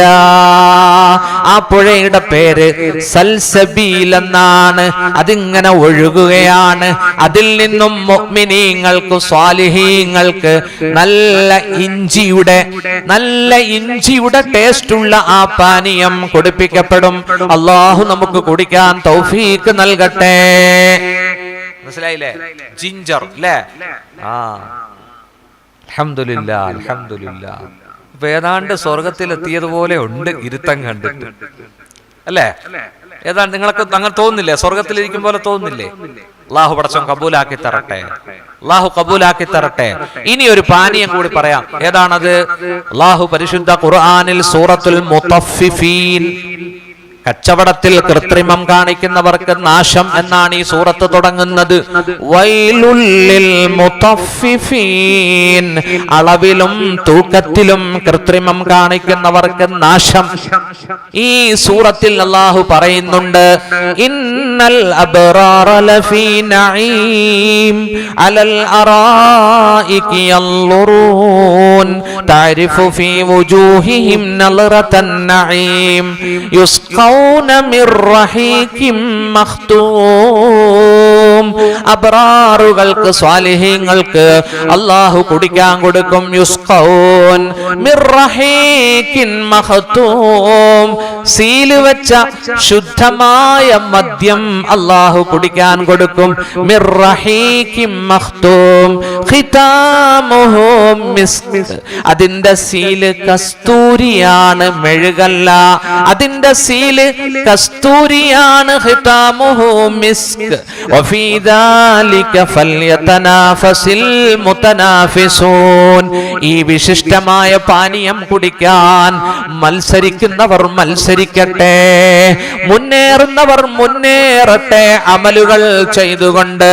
ആ പുഴയുടെ പേര് സൽസബീൽ എന്നാണ്. അതിങ്ങനെ ഒഴുകുകയാണ്. അതിൽ നിന്നും മുഅ്മിനീങ്ങൾക്ക്, സ്വാലിഹീങ്ങൾക്ക് നല്ല ഇഞ്ചിയുടെ ടേസ്റ്റുള്ള ആ പാനീയം കുടിപ്പിക്കപ്പെടും. അല്ലാഹു നമുക്ക് കുടിക്കാൻ തൗഫീക്ക് നൽകട്ടെ. മനസ്സിലായില്ലേ? ജിഞ്ചർ അല്ലേ? അൽഹംദുലില്ലാ, അൽഹംദുലില്ലാ. ഇപ്പൊ ഏതാണ്ട് സ്വർഗത്തിലെത്തിയതുപോലെ ഉണ്ട് ഇരുത്തം കണ്ടിട്ട്, അല്ലേ? ഏതാണ്ട് നിങ്ങൾക്ക് അങ്ങനെ തോന്നുന്നില്ലേ? സ്വർഗത്തിലിരിക്കും പോലെ തോന്നുന്നില്ലേ? അല്ലാഹു പടച്ചോൻ കബൂലാക്കി തരട്ടെ, അല്ലാഹു കബൂലാക്കി തരട്ടെ. ഇനി ഒരു പാനീയം കൂടി പറയാം. ഏതാണത്? അല്ലാഹു പരിശുദ്ധ ഖുർആനിൽ സൂറത്തുൽ മുത്തഫിഫീൻ, കച്ചവടത്തിൽ കൃത്രിമം കാണിക്കുന്നവർക്ക് നാശം എന്നാണ് ഈ സൂറത്ത് തുടങ്ങുന്നത്. വൈലുൽ ലിൽ മുത്തഫിഫീൻ, അളവിലും തൂക്കത്തിലും കൃത്രിമം കാണിക്കുന്നവർക്ക് നാശം. ഈ സൂറത്തിൽ അല്ലാഹു പറയുന്നുണ്ട്, ഇന്നൽ അബ്റാറ ലഫീ നഈം അലൽ അറായികി യൻളുറൂൻ തഅരിഫു ഫീ വുജൂഹിഹിം നളറതൻ നഈം യുസ്ഖ മിർ റഹീഖിം മഖ്തൂം. അബ്റാറുകൾക്ക്, സ്വാലിഹീങ്ങൾക്ക് അല്ലാഹു കുടിക്കാൻ കൊടുക്കും. യുസ്ഖൗൻ മിർ റഹീഖിൻ മഖ്തൂം, സീല് വെച്ച ശുദ്ധമായ മദ്യം അല്ലാഹു കുടിക്കാൻ കൊടുക്കും. മിർ റഹീഖിൻ മഖ്തൂം ഖിതാമുഹു മിസ്ക്, അതിന്റെ സീല് കസ്തൂരിയാണ്, മെഴുകല്ല. അതിന്റെ സീല് കസ്തൂരിയാണ്. ഖിതാമുഹു മിസ്ക് വഫീ ദാലിക ഫൽയതനാഫസിൽ മുതനാഫിസൂൻ. ഈ വിശിഷ്ടമായ പാനീയം കുടിക്കാൻ മത്സരിക്കുന്നവർ മത്സരിക്കട്ടെ, മുന്നേറുന്നവർ മുന്നേറട്ടെ, അമലുകൾ ചെയ്തുകൊണ്ട്.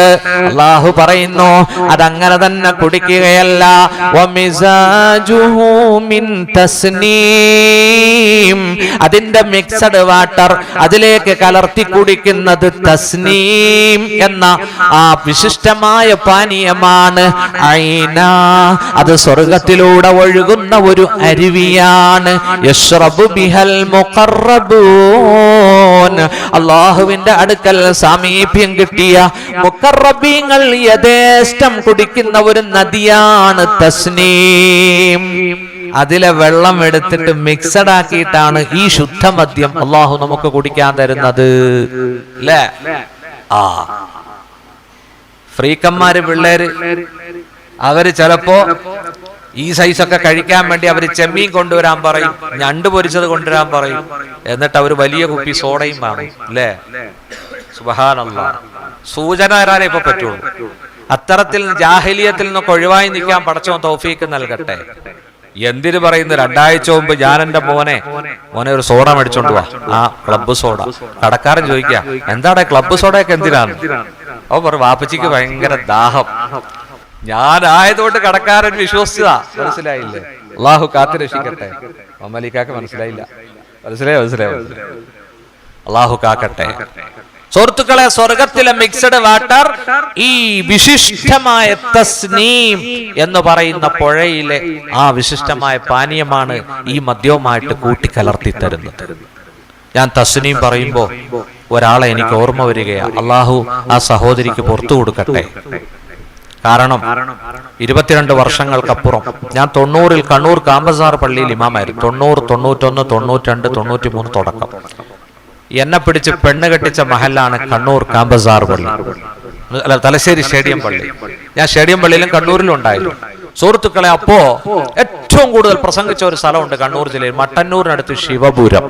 അല്ലാഹു പറയുന്നു, അതങ്ങനെ തന്നെ കുടിക്കുകയല്ല, വമിസാജുഹു മിൻ തസ്നീം, അതിന്റെ മിക്സഡ് വാട്ടർ, അതിലേക്ക് കലർത്തി കുടിക്കുന്നത് തസ്നീം എന്ന ആ വിശിഷ്ടമായ പാനീയമാണ്. ഐന, അത് സ്വർഗത്തിലൂടെ ഒഴുകുന്ന ഒരു അരുവിയാണ്. യശ്റബു ബിഹൽ മുഖറബൂൻ, അല്ലാഹുവിന്റെ അടുക്കൽ സാമീപ്യം കിട്ടിയ മുഖറബീങ്ങൾ യഥേഷ്ടം കുടിക്കുന്ന ഒരു നദിയാണ് തസ്നീം. അതിലെ വെള്ളം എടുത്തിട്ട് മിക്സഡ് ആക്കിയിട്ടാണ് ഈ ശുദ്ധമദ്യം അല്ലാഹു നമുക്ക് കുടിക്കാൻ തരുന്നത്. അല്ലേ? ആ ഫ്രീക്കന്മാര് പിള്ളേര് അവര് ചിലപ്പോ ഈ സൈസൊക്കെ കഴിക്കാൻ വേണ്ടി അവര് ചെമ്മീൻ കൊണ്ടുവരാൻ പറയും, ഞണ്ട് പൊരിച്ചത് കൊണ്ടുവരാൻ പറയും, എന്നിട്ട് അവര് വലിയ കുപ്പി സോഡയും വാങ്ങും. അല്ലേ? സുബ്ഹാനല്ലാഹ്. സൂചന തരാനേ ഇപ്പൊ പറ്റുള്ളൂ. അത്തരത്തിൽ ജാഹിലിയത്തിൽ നിന്നൊക്കെ ഒഴിവായി നിൽക്കാൻ പടച്ചവൻ തൗഫീക്ക് നൽകട്ടെ. എന്തിനു പറയുന്നു, 2 ആഴ്ച മുമ്പ് ഞാൻ എന്റെ മോനെ ഒരു സോഡ മേടിച്ചോണ്ട് പോവാ, ആ ക്ലബ്ബ് സോഡ. കടക്കാരൻ ചോദിക്കുക, എന്താണ് ക്ലബ്ബ് സോഡയൊക്കെ എന്തിനാണ്? അവ പറയും, വാപ്പച്ചിക്ക് ഭയങ്കര ദാഹം. ഞാൻ ആയതുകൊണ്ട് കടക്കാരൻ വിശ്വസിച്ചതാ. മനസ്സിലായില്ലേ? അള്ളാഹു കാത്തു രക്ഷിക്കട്ടെ. മമ്മലിക്കാക്ക് മനസ്സിലായില്ല. മനസ്സിലായോ? അള്ളാഹു കാക്കട്ടെ. സുഹൃത്തുക്കളെ, സ്വർഗത്തിലെ മിക്സഡ് വാട്ടർ ഈ വിശിഷ്ടമായ തസ്നീം എന്ന് പറയുന്ന പുഴയിലെ ആ വിശിഷ്ടമായ പാനീയമാണ് ഈ മദ്യവുമായിട്ട് കൂട്ടിക്കലർത്തി തരുന്നത്. ഞാൻ തസ്നീം പറയുമ്പോ ഒരാളെ എനിക്ക് ഓർമ്മ വരികയാണ്. അള്ളാഹു ആ സഹോദരിക്ക് പുറത്തു കൊടുക്കട്ടെ. കാരണം 22 വർഷങ്ങൾക്കപ്പുറം ഞാൻ 90-ൽ കണ്ണൂർ കാമ്പസാർ പള്ളിയിൽ ഇമാമായിരുന്നു. 90, 91, 92, 93 തുടക്കം. എന്നെ പിടിച്ച് പെണ്ണ് കെട്ടിച്ച മഹലാണ് കണ്ണൂർ കാമ്പസാർ പള്ളി, അല്ല തലശ്ശേരി സ്റ്റേഡിയം പള്ളി. ഞാൻ സ്റ്റേഡിയം പള്ളിയിലും കണ്ണൂരിലും ഉണ്ടായിരുന്നു. സുഹൃത്തുക്കളെ, അപ്പോ ഏറ്റവും കൂടുതൽ പ്രസംഗിച്ച ഒരു സ്ഥലമുണ്ട് കണ്ണൂർ ജില്ലയിൽ, മട്ടന്നൂരിനടുത്ത് ശിവപുരം.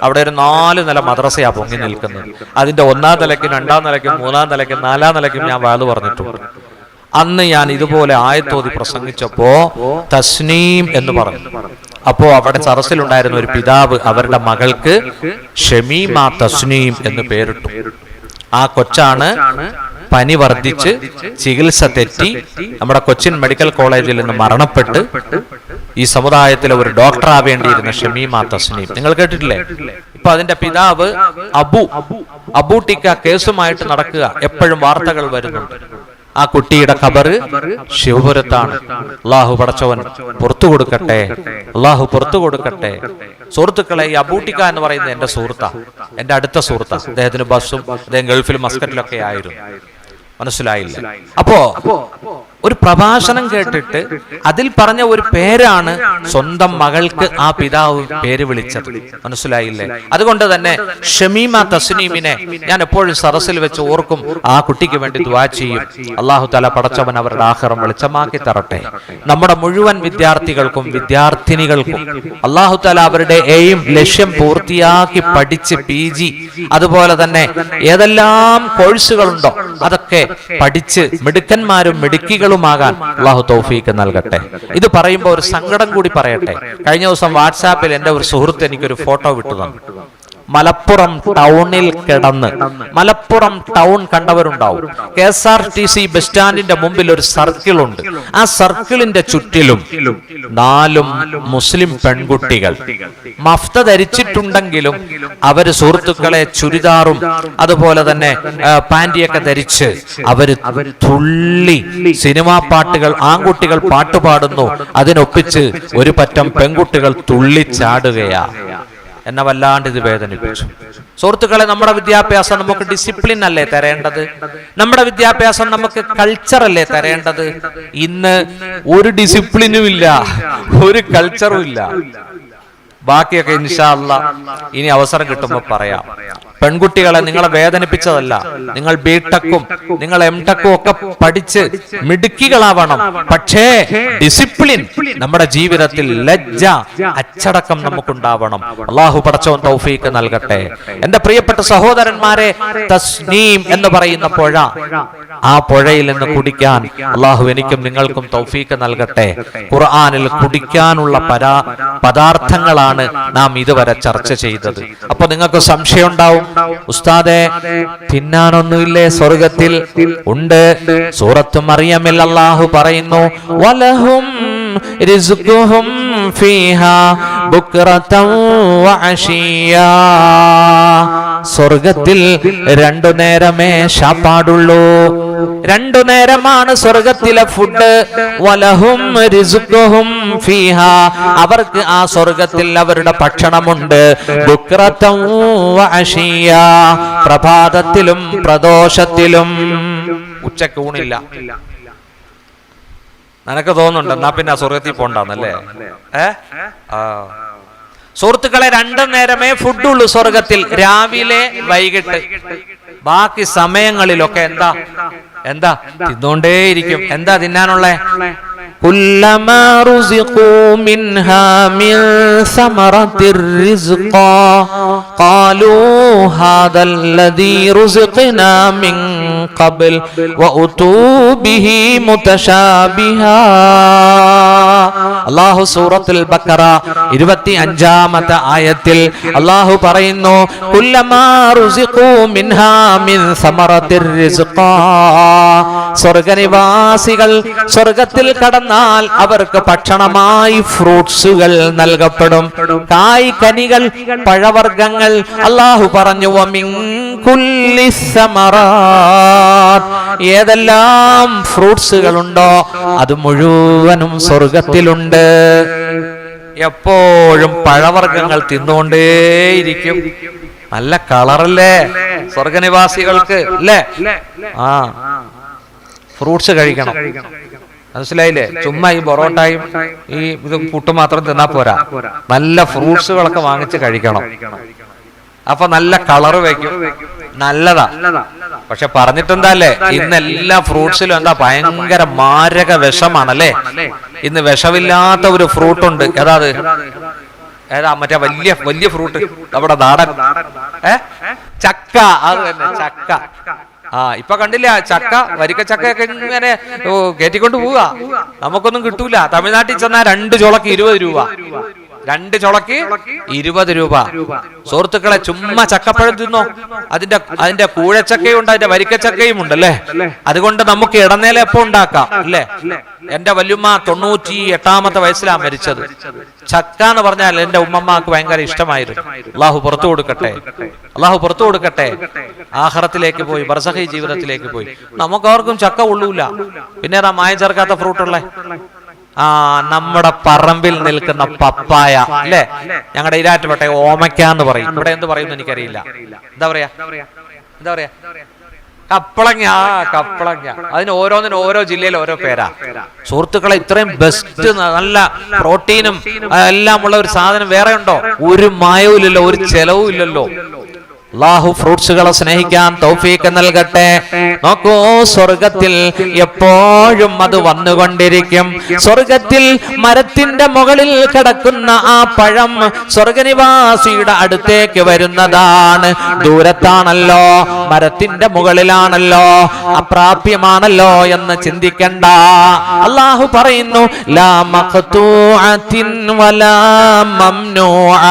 അവിടെ ഒരു 4 നില മദ്രസയാ പൊങ്ങി നിൽക്കുന്നത്. അതിന്റെ 1-ാം നിലയ്ക്കും 2-ാം നിലയ്ക്കും 3-ാം നിലയ്ക്കും 4-ാം നിലയ്ക്കും ഞാൻ വാത് പറഞ്ഞിട്ടുണ്ട്. അന്ന് ഞാൻ ഇതുപോലെ ആയത്തോതി പ്രസംഗിച്ചപ്പോ തസ്നീം എന്ന് പറഞ്ഞു. അപ്പോ അവിടെ സദസ്സിലുണ്ടായിരുന്ന ഒരു പിതാവ് അവരുടെ മകൾക്ക് ഷമീമ തസ്നീം എന്ന് പേരിട്ടു. ആ കൊച്ചാണ് പനി വർദ്ധിച്ച് ചികിത്സ തെറ്റി നമ്മുടെ കൊച്ചിൻ മെഡിക്കൽ കോളേജിൽ നിന്ന് മരണപ്പെട്ട് ഈ സമുദായത്തിലെ ഒരു ഡോക്ടർ ആവേണ്ടിയിരുന്ന ഷമീമ തസ്നീം. നിങ്ങൾ കേട്ടിട്ടില്ലേ? ഇപ്പൊ അതിന്റെ പിതാവ് അബൂട്ടിക്ക കേസുമായിട്ട് നടക്കുക, എപ്പോഴും വാർത്തകൾ വരുന്നുണ്ട്. ആ കുട്ടിയുടെ ഖബറ് ശിവപുരത്താണ്. അള്ളാഹു പടച്ചവൻ പുറത്തു കൊടുക്കട്ടെ, അള്ളാഹു പുറത്തു കൊടുക്കട്ടെ. സുഹൃത്തുക്കളെ, ഈ അബൂട്ടിക്ക എന്ന് പറയുന്നത് എന്റെ സുഹൃത്താ, എന്റെ അടുത്ത സുഹൃത്താ. അദ്ദേഹത്തിന് ബസ്സും, അദ്ദേഹം ഗൾഫിലും മസ്കറ്റിലൊക്കെ ആയിരുന്നു. മനസ്സിലായില്ല? അപ്പോ ഒരു പ്രഭാഷണം കേട്ടിട്ട് അതിൽ പറഞ്ഞ ഒരു പേരാണ് സ്വന്തം മകൾക്ക് ആ പിതാവ് പേര് വിളിച്ചത്. മനസ്സിലായില്ലേ? അതുകൊണ്ട് തന്നെ ഷമീമ തസ്നീമിനെ ഞാൻ എപ്പോഴും സദസ്സിൽ വെച്ച് ഓർക്കും. ആ കുട്ടിക്ക് വേണ്ടി ദുആ ചെയ്യും. അല്ലാഹു തആല പടച്ചവൻ അവരുടെ ആഖിറം വെളിച്ചമാക്കി തരട്ടെ. നമ്മുടെ മുഴുവൻ വിദ്യാർത്ഥികൾക്കും വിദ്യാർത്ഥിനികൾക്കും അല്ലാഹു തആല അവരുടെ എയിം, ലക്ഷ്യം പൂർത്തിയാക്കി പഠിച്ച് PG അതുപോലെ തന്നെ ഏതെല്ലാം കോഴ്സുകളുണ്ടോ അതൊക്കെ പഠിച്ച് മിടുക്കന്മാരും മിടുക്കികളുമാകാൻ അല്ലാഹു തൗഫീക്ക് നൽകട്ടെ. ഇത് പറയുമ്പോൾ ഒരു സങ്കടം കൂടി പറയട്ടെ. കഴിഞ്ഞ ദിവസം വാട്സാപ്പിൽ എന്റെ ഒരു സുഹൃത്ത് എനിക്കൊരു ഫോട്ടോ വിട്ടു തന്നു. മലപ്പുറം ടൗണിൽ കിടന്ന്, മലപ്പുറം ടൗൺ കണ്ടവരുണ്ടാവും. KSRTC ബസ് സ്റ്റാൻഡിന്റെ മുമ്പിൽ ഒരു സർക്കിൾ ഉണ്ട്. ആ സർക്കിളിന്റെ ചുറ്റിലും 4 മുസ്ലിം പെൺകുട്ടികൾ മഫ്ത ധരിച്ചിട്ടുണ്ടെങ്കിലും അവര് സുഹൃത്തുക്കളെ ചുരിദാറും അതുപോലെ തന്നെ പാന്റിയൊക്കെ ധരിച്ച് അവര് തുള്ളി സിനിമാ പാട്ടുകൾ, ആൺകുട്ടികൾ പാട്ടുപാടുന്നു, അതിനൊപ്പിച്ച് ഒരു പറ്റം പെൺകുട്ടികൾ തുള്ളിച്ചാടുകയാ. എന്നെ വല്ലാണ്ട് ഇത് വേദനിപ്പിച്ചു. സുഹൃത്തുക്കളെ, നമ്മുടെ വിദ്യാഭ്യാസം നമുക്ക് ഡിസിപ്ലിൻ അല്ലേ തരേണ്ടത്? നമ്മുടെ വിദ്യാഭ്യാസം നമുക്ക് കൾച്ചർ അല്ലേ തരേണ്ടത്? ഇന്ന് ഒരു ഡിസിപ്ലിനും ഇല്ല, ഒരു കൾച്ചറും ഇല്ല. ബാക്കിയൊക്കെ ഇൻഷാ അല്ലാഹ് ഇനി അവസരം കിട്ടുമ്പോൾ പറയാം. പെൺകുട്ടികളെ നിങ്ങളെ വേദനിപ്പിച്ചതല്ല, നിങ്ങൾ ബിടെക്കും നിങ്ങൾ എംടെക്കും ഒക്കെ പഠിച്ച് മിടുക്കികളാവണം. പക്ഷേ ഡിസിപ്ലിൻ നമ്മുടെ ജീവിതത്തിൽ, ലജ്ജ, അച്ചടക്കം നമുക്കുണ്ടാവണം. അല്ലാഹു പടച്ചവൻ തൗഫീക്ക് നൽകട്ടെ. എന്റെ പ്രിയപ്പെട്ട സഹോദരന്മാരെ, തസ്നീം എന്ന് പറയുന്ന പുഴ, ആ പുഴയിൽ നിന്ന് കുടിക്കാൻ അല്ലാഹു എനിക്കും നിങ്ങൾക്കും തൗഫീക്ക് നൽകട്ടെ. ഖുർആനിൽ കുടിക്കാനുള്ള പദാർത്ഥങ്ങളാണ് നാം ഇതുവരെ ചർച്ച ചെയ്തത്. അപ്പൊ നിങ്ങൾക്ക് സംശയം ഉണ്ടാവും, ഉസ്താദെ, തിന്നാനൊന്നുമില്ലേ സ്വർഗത്തിൽ? ഉണ്ട്. സൂറത്ത് മറിയമിൽ അല്ലാഹു പറയുന്നു, വലഹും റിസ്ഖുഹും ഫീഹാ ബുക്റതൻ വഅശിയ്യാ. സ്വർഗത്തിൽ 2 നേരമേ ശാപ്പാടുള്ളൂ. 2 നേരമാണ് സ്വർഗത്തിലെ ഫുഡ്. വലഹും റിസ്ഖുഹും ഫീഹാ, അവർക്ക് ആ സ്വർഗത്തിൽ അവരുടെ ഭക്ഷണമുണ്ട്. ബുക്റതൻ വഅശിയ്യാ, പ്രഭാതത്തിലും പ്രദോഷത്തിലും. ഉച്ചക്ക് ഊണില്ല. നിനക്ക് തോന്നുന്നുണ്ട് എന്നാ പിന്നെ സ്വർഗത്തിൽ പോണ്ടെന്നല്ലേ? സുഹൃത്തുക്കളെ, 2 നേരമേ ഫുഡുള്ളൂ സ്വർഗത്തിൽ, രാവിലെ വൈകിട്ട്. ബാക്കി സമയങ്ങളിലൊക്കെ എന്താ തിന്നോണ്ടേയിരിക്കും. എന്താ തിന്നാനുള്ളേ? കുല്ലമാ റുസിഖൂ മിൻഹാ മിൻ സമറത്തിർ റിസ്ഖാ ഖാലൂ ഹാദല്ലദീ റുസിഖ്നാ മിൻ ഖബ്ൽ വഉതൂ ബിഹി മുതശാബിഹാ. അല്ലാഹു സൂറത്തുൽ ബഖറ 25-ാമത്തെ ആയത്തിൽ അല്ലാഹു പറയുന്നു, കുല്ലമാ റുസിഖൂ മിൻഹാ മിൻ സമറത്തിർ റിസ്ഖാ. സ്വർഗനിവാസികൾ സ്വർഗത്തിൽ കടന്നാൽ അവർക്ക് ഭക്ഷണമായി ഫ്രൂട്ട്സുകൾ നൽകപ്പെടും, കായ് കനികൾ, പഴവർഗ്ഗങ്ങൾ. അല്ലാഹു പറഞ്ഞു, വമിൻ കുല്ലി സമറാത്ത്, ഏതെല്ലാം ഫ്രൂട്ട്സുകൾ ഉണ്ടോ അത് മുഴുവനും സ്വർഗത്തിലുണ്ട്. എപ്പോഴും പഴവർഗ്ഗങ്ങൾ തിന്നുകൊണ്ടേയിരിക്കും. നല്ല കളറല്ലേ സ്വർഗനിവാസികൾക്ക് അല്ലേ? ഫ്രൂട്ട്സ് കഴിക്കണം. മനസ്സിലായില്ലേ? ചുമ്മാ ഈ പൊറോട്ടയും ഈ ഇത് പുട്ട് മാത്രം തിന്നാ പോരാ, നല്ല ഫ്രൂട്ട്സുകളൊക്കെ വാങ്ങിച്ച് കഴിക്കണം. അപ്പൊ നല്ല കളറ് വയ്ക്കും, നല്ലതാ. പക്ഷെ പറഞ്ഞിട്ടെന്താല്ലേ, ഇന്ന് എല്ലാ ഫ്രൂട്ട്സിലും എന്താ ഭയങ്കര മാരക വിഷമാണല്ലേ. ഇന്ന് വിഷമില്ലാത്ത ഒരു ഫ്രൂട്ട് ഉണ്ട്. ഏതാ മറ്റേ വലിയ ഫ്രൂട്ട്, നമ്മുടെ നാടൻ ചക്ക. അത് തന്നെ, ചക്ക. ഇപ്പൊ കണ്ടില്ല, ചക്ക, വരിക്ക ചക്കയൊക്കെ ഇങ്ങനെ കയറ്റിക്കൊണ്ട് പോവുക. നമുക്കൊന്നും കിട്ടൂല. തമിഴ്നാട്ടിൽ ചെന്നാൽ 2 ചുളക്ക് 20 രൂപ. 2 ചുളക്ക് 20 രൂപ. സുഹൃത്തുക്കളെ, ചുമ്മാ ചക്കപ്പഴം തിന്നോ. അതിന്റെ കൂഴച്ചക്കയും ഉണ്ട്, അതിന്റെ വരിക്കച്ചക്കയും ഉണ്ടല്ലേ. അതുകൊണ്ട് നമുക്ക് ഇടനേലപ്പം ഉണ്ടാക്കാം അല്ലേ. എന്റെ വല്യമ്മ 98-ാമത്തെ വയസ്സിലാണ് മരിച്ചത്. ചക്ക എന്ന് പറഞ്ഞാൽ എന്റെ ഉമ്മമ്മക്ക് ഭയങ്കര ഇഷ്ടമായിരുന്നു. അള്ളാഹു പുറത്തു കൊടുക്കട്ടെ. ആഖിറത്തിലേക്ക് പോയി, ബർസഖി ജീവിതത്തിലേക്ക് പോയി. നമുക്കാർക്കും ചക്ക ഉള്ളൂല. പിന്നെ മായം ചേർക്കാത്ത ഫ്രൂട്ടുള്ളേ, നമ്മുടെ പറമ്പിൽ നിൽക്കുന്ന പപ്പായ അല്ലേ. ഞങ്ങളുടെ ഇരാറ്റുപേട്ട ഓമയ്ക്ക എന്ന് പറയും. ഇവിടെ എന്ത് പറയുന്നു എനിക്കറിയില്ല. എന്താ പറയാ കപ്പളങ്ങ. അതിന് ഓരോന്നിനും ഓരോ ജില്ലയിൽ ഓരോ പേരാ. സുഹൃത്തുക്കളെ, ഇത്രയും ബെസ്റ്റ് നല്ല പ്രോട്ടീനും എല്ലാം ഉള്ള ഒരു സാധനം വേറെ ഉണ്ടോ? ഒരു മായവും ഇല്ലല്ലോ, ഒരു ചെലവും ഇല്ലല്ലോ. അല്ലാഹു ഫ്രൂട്ട്സുകളെ സ്നേഹിക്കാൻ തൗഫീഖ് നൽകട്ടെ. നോക്കൂ, സ്വർഗത്തിൽ എപ്പോഴും അത് വന്നുകൊണ്ടിരിക്കും. സ്വർഗത്തിൽ മരത്തിന്റെ മുകളിൽ കിടക്കുന്ന ആ പഴം സ്വർഗനിവാസിയുടെ അടുത്തേക്ക് വരുന്നതാണ്. ദൂരത്താണല്ലോ, മരത്തിന്റെ മുകളിലാണല്ലോ, അപ്രാപ്യമാണല്ലോ എന്ന് ചിന്തിക്കണ്ട. അല്ലാഹു പറയുന്നു, ലാ മഖ്തൂഅത്തിൻ വലാ മംനൂഅ,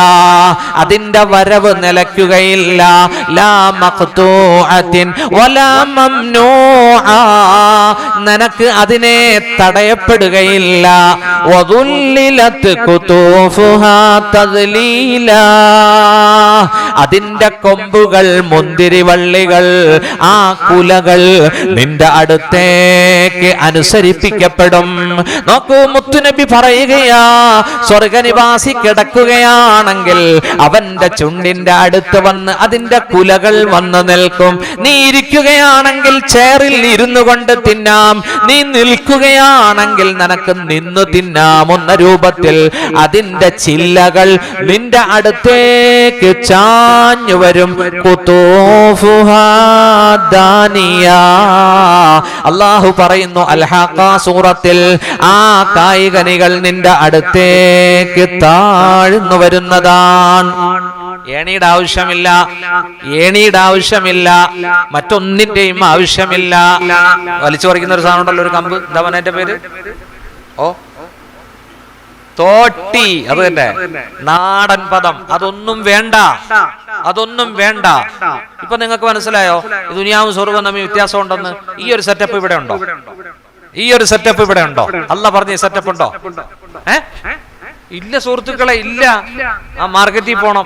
അതിന്റെ വരവ് നിലയ്ക്കുകയില്ല. ലാ മഖ്തൂഅത്തിൻ വലാ മംനൂഅ, നിനക്ക് അതിനെ തടയപ്പെടുകയില്ല. വദുല്ലിലത് ഖുതൂഫുഹാ തദ്ലീലാ, അതിന്റെ കൊമ്പുകൾ, മുന്തിരിവള്ളികൾ, ആ കുലകൾ നിന്റെ അടുത്തേക്ക് അനുസരിപ്പിക്കപ്പെടും. നോക്കൂ, മുത്തുനബി പറയുകയാ, സ്വർഗനിവാസി കിടക്കുകയാണെങ്കിൽ അവന്റെ ചുണ്ടിന്റെ അടുത്ത് വന്ന് അതിന്റെ കുലകൾ വന്നു നിൽക്കും. നീ ഇരിക്കുകയാണെങ്കിൽ ചെയറിൽ ഇരുന്നു കൊണ്ട് തിന്നാം, നീ നിൽക്കുകയാണെങ്കിൽ നിനക്ക് നിന്നു തിന്നാമെന്ന രൂപത്തിൽ അതിന്റെ ചില്ലകൾ നിന്റെ അടുത്തേക്ക് ചാഞ്ഞു വരും. അല്ലാഹു പറയുന്നു അൽ-ഹഖ സൂറത്തിൽ, ആ കായികനികൾ നിന്റെ അടുത്തേക്ക് താഴ്ന്നു വരുന്നതാണ്. ഏണിയുടെ ആവശ്യമില്ല, മറ്റൊന്നിന്റെയും ആവശ്യമില്ല. വലിച്ചു പറിക്കുന്ന ഒരു സാധനം ഉണ്ടല്ലോ, ഒരു കമ്പ്, എന്താ പറഞ്ഞ പേര്? തോട്ടി. അത് തന്നെ നാടൻ പദം. അതൊന്നും വേണ്ട, അതൊന്നും വേണ്ട. ഇപ്പൊ നിങ്ങൾക്ക് മനസ്സിലായോ ദുനിയാവും സ്വർഗവും തമ്മിൽ വ്യത്യാസം ഉണ്ടെന്ന്? ഈ ഒരു സെറ്റപ്പ് ഇവിടെ ഉണ്ടോ? ഈ ഒരു സെറ്റപ്പ് ഇവിടെ ഉണ്ടോ? അല്ലാഹ് പറഞ്ഞ ഈ സെറ്റപ്പ് ഉണ്ടോ? ഇല്ല സുഹൃത്തുക്കളെ, ഇല്ല. ആ മാർക്കറ്റിൽ പോണം.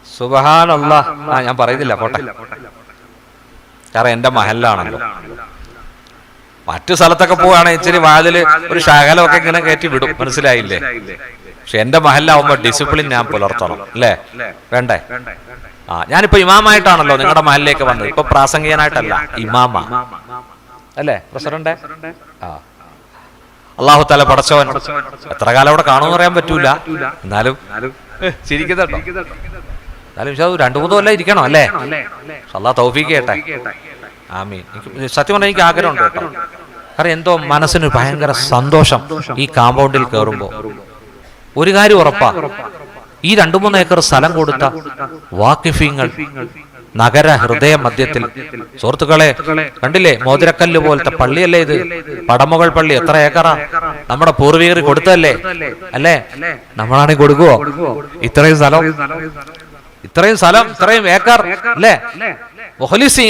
സുബ്ഹാനല്ലാഹ്. ഞാൻ പറയുന്നില്ല, പോട്ടെ. കാരണം എന്റെ മഹല്ലാണല്ലോ. മറ്റു സ്ഥലത്തൊക്കെ പോവാണെങ്കിൽ ഇച്ചിരി വാതില് ഒരു ശകലമൊക്കെ ഇങ്ങനെ കയറ്റി വിടും, മനസ്സിലായില്ലേ? പക്ഷെ എന്റെ മഹല്ലാവുമ്പോ ഡിസിപ്ലിൻ ഞാൻ പുലർത്തണം, അല്ലേ? വേണ്ടേ? ഞാനിപ്പോ ഇമാമായിട്ടാണല്ലോ നിങ്ങളുടെ മഹലിലേക്ക് വന്നത്. ഇപ്പൊ പ്രാസംഗികനായിട്ടല്ല, ഇമാമ അല്ലേ പ്രസിഡന്റ്? അല്ലാഹു തആല പടച്ചവൻ എത്ര കാലം അവിടെ കാണുമെന്ന് പറയാൻ പറ്റൂല. എന്നാലും ചിരിക്കുന്നുണ്ടോ? എന്നാലും 2-3 കൊല്ലം ഇരിക്കണം, അല്ലേ? അല്ലാഹ് തൗഫീഖ് ചെയ്യട്ടെ. ആമീൻ. സത്യം പറഞ്ഞാൽ എനിക്ക് ആഗ്രഹമുണ്ട് കേട്ടോ. കാരണം എന്തോ മനസ്സിന് ഭയങ്കര സന്തോഷം ഈ കാമ്പൗണ്ടിൽ കയറുമ്പോ. ഒരു കാര്യം ഉറപ്പാ, ഈ 2-3 ഏക്കർ സ്ഥലം കൊടുത്ത വാക്കിഫീങ്ങൾ നഗര ഹൃദയ മധ്യത്തിൽ. സുഹൃത്തുക്കളെ കണ്ടില്ലേ, മോതിരക്കല്ല് പോലത്തെ പള്ളിയല്ലേ ഇത്? പടമുകൾ പള്ളി. എത്ര ഏക്കറാ? നമ്മുടെ പൂർവികർ കൊടുത്തല്ലേ, അല്ലേ? നമ്മളാണെങ്കിൽ കൊടുക്കുവോ? ഇത്രയും സ്ഥലം, ഇത്രയും ഏക്കർ, അല്ലേ?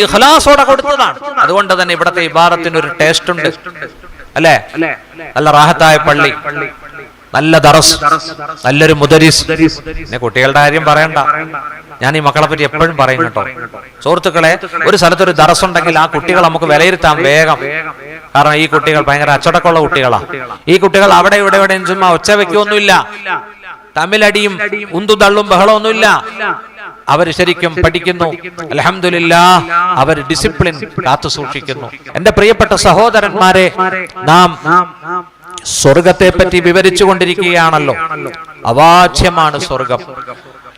ഇഖ്ലാസോടെ കൊടുത്തതാണ്. അതുകൊണ്ട് തന്നെ ഇവിടത്തെ ഇബാദത്തിന് ഒരു ടേസ്റ്റ് ഉണ്ട്, അല്ലേ? നല്ല റാഹത്തായ പള്ളി, നല്ല ദറസ്, നല്ലൊരു മുദരിസ്. പിന്നെ കുട്ടികളുടെ കാര്യം പറയണ്ട. ഞാൻ ഈ മക്കളെ പറ്റി എപ്പോഴും പറയും കേട്ടോ. സുഹൃത്തുക്കളെ, ഒരു സ്ഥലത്തൊരു ദറസ് ഉണ്ടെങ്കിൽ ആ കുട്ടികൾ നമുക്ക് വിലയിരുത്താം വേഗം. കാരണം ഈ കുട്ടികൾ ഭയങ്കര അച്ചടക്കമുള്ള കുട്ടികളാ. ഈ കുട്ടികൾ അവിടെ ഇവിടെ ചുമ്മാ ഒച്ച വെക്കൊന്നുമില്ല, തമ്മിലടിയും ഉന്തു തള്ളും ബഹളമൊന്നുമില്ല. അവര് ശരിക്കും പഠിക്കുന്നു. അൽഹംദുലില്ലാഹ്, അവർ ഡിസിപ്ലിൻ കാത്തു സൂക്ഷിക്കുന്നു. എന്റെ പ്രിയപ്പെട്ട സഹോദരന്മാരെ, നാം സ്വർഗത്തെ പറ്റി വിവരിച്ചു കൊണ്ടിരിക്കുകയാണല്ലോ. അവാച്യമാണ് സ്വർഗം.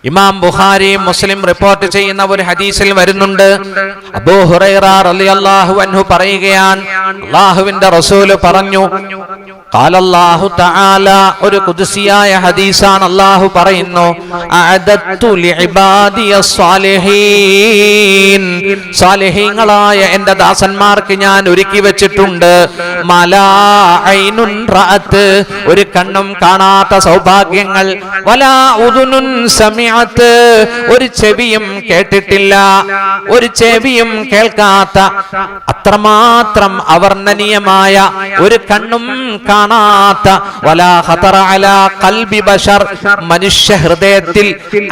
ഇമാം ബുഖാരി മുസ്ലിം റിപ്പോർട്ട് ചെയ്യുന്ന ഒരു ഹദീസിൽ വരുന്നുണ്ട്, അബൂ ഹുറൈറ റളിയല്ലാഹു അൻഹു പറയുകയാണ്, അല്ലാഹുവിന്റെ റസൂൽ പറഞ്ഞു, ഖാലല്ലാഹു തആല, ഒരു ഖുദ്സിയായ ഹദീസാണ്. അല്ലാഹു പറയുന്നു, അഅദത്തു ലിഇബാദിയസ് സാലിഹീൻ, സാലിഹീങ്ങളായ എൻ്റെ ദാസന്മാർക്ക് ഞാൻ ഒരുക്കി വെച്ചിട്ടുണ്ട്, മലാ ഐനുൻ റഅത്ത്, ഒരു കണ്ണും കാണാത്ത സൗഭാഗ്യങ്ങൾ, വലാ ഉദുനുൻ സമിഅത്ത്, ഒരു ചെവിയും കേട്ടിട്ടില്ല, ഒരു ചെവിയും കേൾക്കാത്ത, അത്രമാത്രം അവർണ്ണനീയമായ, ഒരു കണ്ണും കാണാത്ത, വലാ ഖതറ അലാ ഖൽബി ബശർ, മനുഷ്യ ഹൃദയത്തിൽ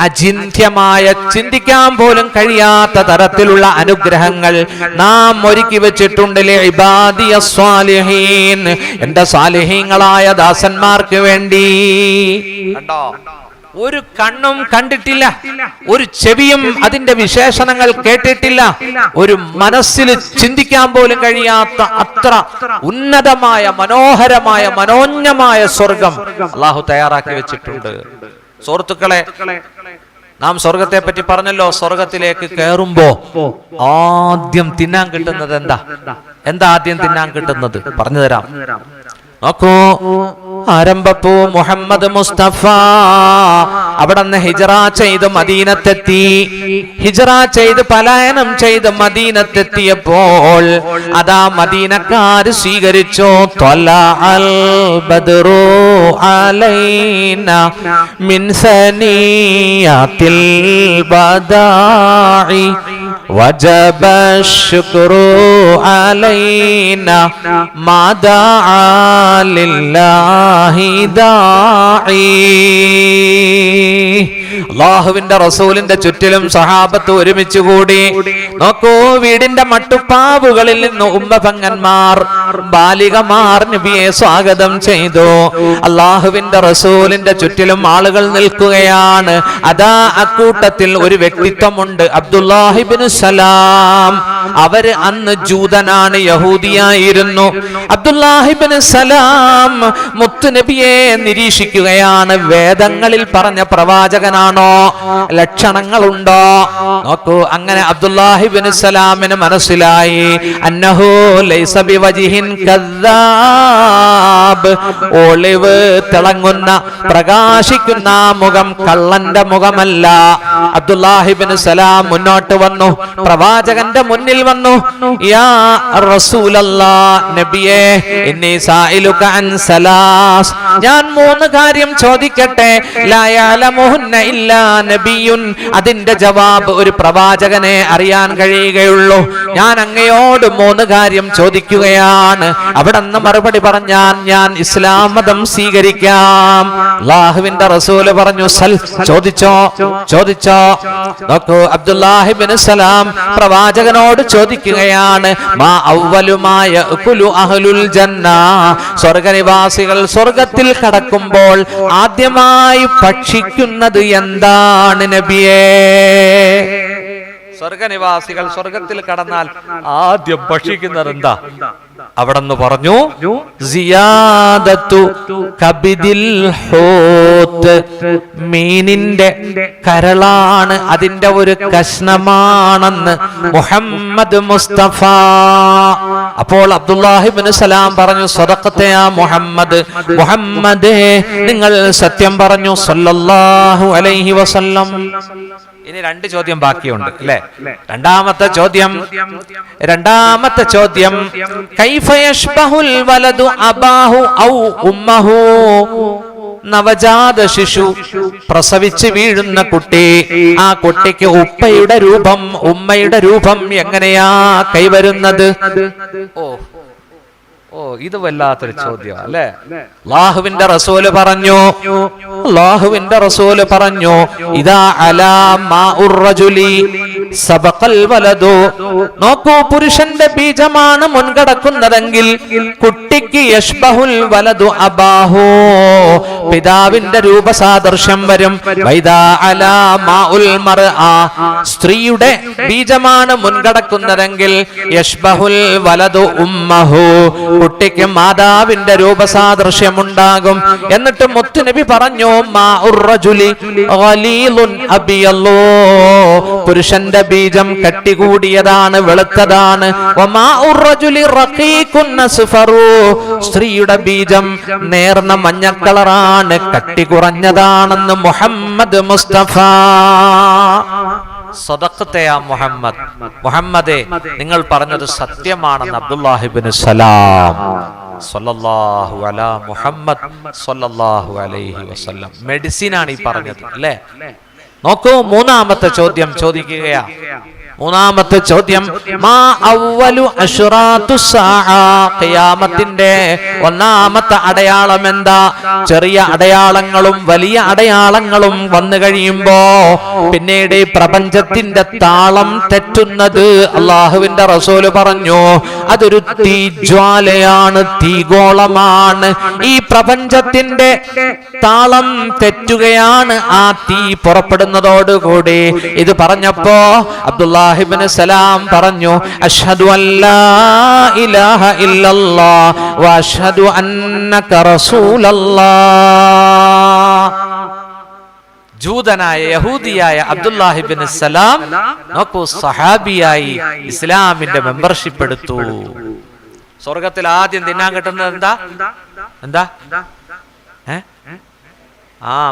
അചിന്ത്യമായ, ചിന്തിക്കാൻ പോലും കഴിയാത്ത തരത്തിലുള്ള അനുഗ്രഹങ്ങൾ നാം ഒരുക്കി വെച്ചിട്ടുണ്ട് ലിഇബാദിയസ് സ്വാലിഹീൻ, എൻ്റെ സാലിഹീങ്ങളായ ദാസന്മാർക്ക് വേണ്ടി. കണ്ടോ? ഒരു കണ്ണും കണ്ടിട്ടില്ല, ഒരു ചെവിയും അതിന്റെ വിശേഷണങ്ങൾ കേട്ടിട്ടില്ല, ഒരു മനസ്സിൽ ചിന്തിക്കാൻ പോലും കഴിയാത്ത അത്ര ഉന്നതമായ, മനോഹരമായ, മനോജ്ഞമായ സ്വർഗം അല്ലാഹു തയ്യാറാക്കി വെച്ചിട്ടുണ്ട്. സുഹൃത്തുക്കളെ, നാം സ്വർഗത്തെ പറ്റി പറഞ്ഞല്ലോ. സ്വർഗത്തിലേക്ക് കയറുമ്പോ ആദ്യം തിന്നാൻ കിട്ടുന്നത് എന്താ ആദ്യം തിന്നാൻ കിട്ടുന്നത്? പറഞ്ഞു തരാം. നോക്കൂ, ആരംഭപ്പൂ മുഹമ്മദ് മുസ്തഫ അവിടുന്ന് ഹിജ്റ ചെയ്ത് മദീനത്തെത്തി. ഹിജ്റ ചെയ്ത് പലായനം ചെയ്ത് മദീനത്തെത്തിയപ്പോൾ അതാ മദീനക്കാര് സ്വീകരിച്ചു. ത്വലഅൽ ബദ്റു അലൈനാ മിൻ സനിയത്തിൽ ബദാഇ വജബ ശുക്രു അലൈനാ മാ ദഅ ലില്ലാഹി ദാഇ. അല്ലാഹുവിന്റെ റസൂലിന്റെ ചുറ്റിലും സഹാബത്ത് ഒരുമിച്ച് കൂടി. നോക്കൂ, വീടിന്റെ മട്ടുപ്പാവുകളിൽ നിന്ന് ഉമ്മപങ്ങന്മാർ, ബാലികമാർ നബിയെ സ്വാഗതം ചെയ്തു. അല്ലാഹുവിന്റെ റസൂലിന്റെ ചുറ്റിലും ആളുകൾ നിൽക്കുകയാണ്. അതാ അക്കൂട്ടത്തിൽ ഒരു വ്യക്തിത്വമുണ്ട്, അബ്ദുല്ലാഹി ഇബ്നു സലാം. അവര് അന്ന് ജൂതനാണ്, യഹൂദിയായിരുന്നു. അബ്ദുല്ലാഹി ഇബ്നു സലാം മുത്തുനബിയെ നിരീക്ഷിക്കുകയാണ്. വേദങ്ങളിൽ പറഞ്ഞ പ്രവാചകനാണോ? ലക്ഷണങ്ങളുണ്ടോ? നോക്കൂ, അങ്ങനെ അബ്ദുല്ലാഹി ഇബ്നു സലാമിന് മനസ്സിലായി, അന്നഹു ലൈസ ബിവജ്ഹിൻ കദ്ദാബ്, ഒളിവ് തിളങ്ങുന്ന പ്രകാശിക്കുന്ന മുഖം കള്ളന്റെ മുഖമല്ല. അബ്ദുല്ലാഹി ഇബ്നു സലാം മുന്നോട്ട് വന്നു, പ്രവാചകന്റെ മുന്നിൽ വന്നു. യാ റസൂലല്ലാഹ്, നബിയേ, ഇന്നി സായിലുക അൻ സലാസ, നാസ്. ഞാൻ 3 കാര്യം ചോദിക്കട്ടെ. ലാ യഅലമുഹുന്ന ഇല്ലാ നബിയുൻ. അതിന്റെ ജവാബ് ഒരു പ്രവാചകനെ അറിയാൻ കഴിയുകയുള്ളൂ. ഞാൻ അങ്ങയോട് 3 കാര്യം ചോദിക്കുകയാണ്. അവിടെന്ന് മറുപടി പറഞ്ഞാൽ ഞാൻ ഇസ്ലാം മതം സ്വീകരിക്കാം. അല്ലാഹുവിന്റെ റസൂല് പറഞ്ഞു, സൽ, ചോദിച്ചോ ചോദിച്ചോ. നോക്കൂ, അബ്ദുല്ലാഹി ഇബ്നു സലാം പ്രവാചകനോട് ചോദിക്കുകയാണ്, മാ അവ്വലുമാ യഅകുലു അഹ്ലുൽ ജന്ന. സ്വർഗ്ഗനിവാസികൾ സ്വർഗ്ഗത്തിൽ കടക്കുമ്പോൾ ആദ്യമായി ഭക്ഷിക്കുന്നത് എന്താണ് നബിയേ? സ്വർഗ്ഗനിവാസികൾ സ്വർഗ്ഗത്തിൽ കടന്നാൽ ആദ്യം ഭക്ഷിക്കുന്നത് എന്താ? അവിടെന്ന് പറഞ്ഞു, സിയാദത്തു കബിദിൽ ഹൂത്ത്. മീനിന്റെ കരളാണ്, അതിന്റെ ഒരു കഷ്ണമാണെന്ന് മുഹമ്മദ് മുസ്തഫ. അപ്പോൾ അബ്ദുല്ലാഹി ഇബ്നു സലാം പറഞ്ഞു, സദഖത യാ മുഹമ്മദ്. മുഹമ്മദേ, നിങ്ങൾ സത്യം പറഞ്ഞു സല്ലല്ലാഹു അലൈഹി വസല്ലം. ഇനി 2 ചോദ്യം ബാക്കിയുണ്ട് അല്ലേ? രണ്ടാമത്തെ ചോദ്യം കൈഫ യശ്ബഹുൽ വലദു അബാഹു ഔ ഉമ്മഹു. നവജാത ശിശു, പ്രസവിച്ച് വീഴുന്ന കുട്ടി, ആ കുട്ടിക്ക് ഉപ്പയുടെ രൂപം ഉമ്മയുടെ രൂപം എങ്ങനെയാ കൈവരുന്നത്? ഇത് വല്ലാത്തൊരു ചോദ്യം അല്ലേ? അല്ലാഹുവിന്റെ റസൂല് പറഞ്ഞു ഇദാ അലാ മാഉർ റജുലി സബഖൽ വലദു. നോക്കൂ, പുരുഷന്റെ ബീജമാണ് മുൻകടക്കുന്നതെങ്കിൽ കുട്ടിക്ക് യശ്ബഹുൽ വലദു അബാഹു, പിതാവിന്റെ രൂപസാദൃശ്യം വരും. വൈദാ അലാ മാഉൽ മർഅ, സ്ത്രീയുടെ ബീജമാണ് മുൻകടക്കുന്നതെങ്കിൽ യശ്ബഹുൽ വലദു ഉമ്മഹു, കുട്ടിക്ക് മാതാവിന്റെ രൂപസാദൃശ്യം ഉണ്ടാകും. എന്നിട്ട് മുത്തുനബി പറഞ്ഞു, മാഉർ റജുലി ഗലീലുൻ അബിയല്ലു, പുരുഷന്റെ ബീജം കട്ടികൂടിയതാണ്, വെളുത്തതാണ്. വമാഉർ റജുലി റഖീഖുൻ അസ്ഫറു, സ്ത്രീയുടെ ബീജം നേർന്ന മഞ്ഞ കളറാണ്, കട്ടി കുറഞ്ഞതാണെന്ന് മുഹമ്മദ് മുസ്തഫ. സദഖത യാ മുഹമ്മദ്. മുഹമ്മദേ, നിങ്ങൾ പറഞ്ഞത് സത്യമാണെന്ന് അബ്ദുല്ലാഹി ഇബ്നു സലാം സല്ലല്ലാഹു അലാ മുഹമ്മദ് സല്ലല്ലാഹു അലൈഹി വസല്ലം. മെഡിസിൻ ആണ് ഈ പറഞ്ഞത് അല്ലേ? നോക്കൂ, 3ാമത്തെ ചോദ്യം ചോദിക്കുകയാ. 3ാമത്തെ ചോദ്യം, മാ അവ്വലു അശ്റാത്തു സാഅ. ഖിയാമത്തിന്റെ 1ാമത്തെ അടയാളം എന്താ? ചെറിയ അടയാളങ്ങളും വലിയ അടയാളങ്ങളും വന്നു കഴിയുമ്പോ പിന്നീട് ഈ പ്രപഞ്ചത്തിന്റെ താളം തെറ്റുന്നത് അല്ലാഹുവിന്റെ റസൂല് പറഞ്ഞു, അതൊരു തീജ്വാലയാണ്, തീഗോളമാണ്. ഈ പ്രപഞ്ചത്തിന്റെ താളം തെറ്റുകയാണ് ആ തീ പുറപ്പെടുന്നതോടുകൂടി. ഇത് പറഞ്ഞപ്പോ അബ്ദുല്ലാഹി ഇബ്നു സലാം പറഞ്ഞു, അഷ്ഹദു അല്ലാ ഇലാഹ ഇല്ലല്ലാഹ് വ അഷ്ഹദു അന്നക റസൂലല്ലാഹ്. ജൂതനായ യഹൂദിയായ അബ്ദുല്ലാഹി ഇബ്നു സലാം നോക്കൂ, സഹാബിയായി ഇസ്ലാമിന്റെ മെമ്പർഷിപ്പ് എടുത്തു. സ്വർഗത്തിൽ ആദ്യം തിന്നാൻ കിട്ടുന്നത് എന്താ?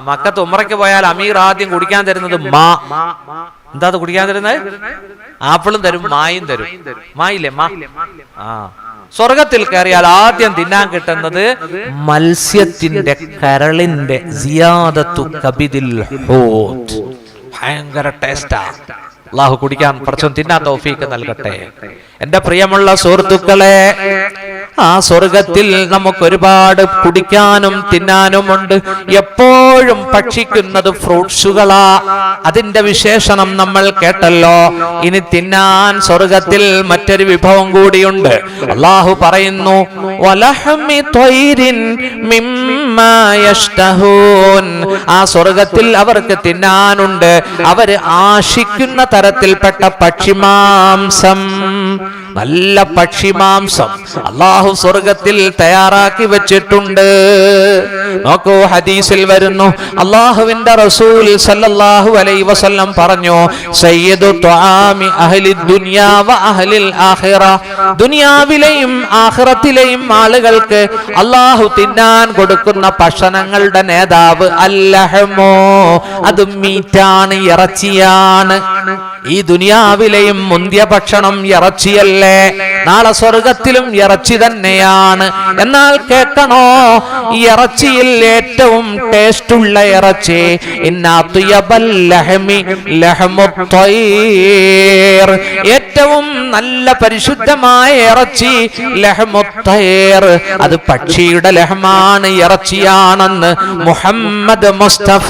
മക്കത്ത് ഉംറയ്ക്ക് പോയാൽ അമീർ ആദ്യം കുടിക്കാൻ തരുന്നത് എന്താ അത് കുടിക്കാൻ തരുന്നത്? ആപ്പിളും തരും, മായും തരും. മായില്ലേ? സ്വർഗത്തിൽ കയറിയാൽ ആദ്യം തിന്നാൻ കിട്ടുന്നത് മത്സ്യത്തിന്റെ കരളിന്റെ സിയാദത്തു കബിദിൽ ഹൂത്ത്. ഭയങ്കര ടേസ്റ്റാ. അല്ലാഹു കുടിക്കാൻ പടച്ചോൻ തിന്നാൻ തൗഫീക്ക് നൽകട്ടെ. എന്റെ പ്രിയമുള്ള സുഹൃത്തുക്കളെ, ആ സ്വർഗത്തിൽ നമുക്ക് ഒരുപാട് കുടിക്കാനും തിന്നാനുമുണ്ട്. എപ്പോഴും ഭക്ഷിക്കുന്നത് ഫ്രൂട്ട്സുകളാ. അതിന്റെ വിശേഷണം നമ്മൾ കേട്ടല്ലോ. ഇനി തിന്നാൻ സ്വർഗത്തിൽ മറ്റൊരു വിഭവം കൂടിയുണ്ട്. അല്ലാഹു പറയുന്നു, വലഹമി ത്വയ്രിൻ മിമ്മാ യശ്തഹൂൻ. ആ സ്വർഗത്തിൽ അവർക്ക് തിന്നാനുണ്ട് അവര് ആശിക്കുന്ന തരത്തിൽപ്പെട്ട പക്ഷിമാംസം, നല്ല പക്ഷിമാംസം അല്ലാഹു സ്വർഗത്തിൽ തയ്യാറാക്കി വെച്ചിട്ടുണ്ട്. നോക്കൂ, ഹദീസിൽ വരുന്നു, അല്ലാഹുവിന്റെ റസൂൽ സല്ലല്ലാഹു അലൈഹി വസല്ലം പറഞ്ഞു, സയ്യിദു തുആമി അഹ്ലി ദുനിയാ വ അഹ്ലിൽ ആഖിറ. ദുനിയാവിലെയും ആഖിറത്തിലെയും ആളുകൾക്ക് അല്ലാഹു തിന്നാൻ കൊടുക്കുന്ന ഭക്ഷണങ്ങളുടെ നേതാവ് അല്ലഹമോ, അത് മീറ്റാണ്, ഇറച്ചിയാണ്. ഈ ദുനിയാവിലെയും മുന്തിയ ഭക്ഷണം ഇറച്ചിയല്ലേ, നാളെ സ്വർഗത്തിലും ഇറച്ചി തന്നെയാണ്. എന്നാൽ കേൾക്കണോ, ഈ ഇറച്ചിയിൽ ഏറ്റവും ടേസ്റ്റുള്ള ഇറച്ചി ഏറ്റവും നല്ല പരിശുദ്ധമായ ഇറച്ചി ലഹ്മുത്തൈർ, അത് പക്ഷിയുടെ ലഹ്മാണ്, ഇറച്ചിയാണെന്ന് മുഹമ്മദ് മുസ്തഫ.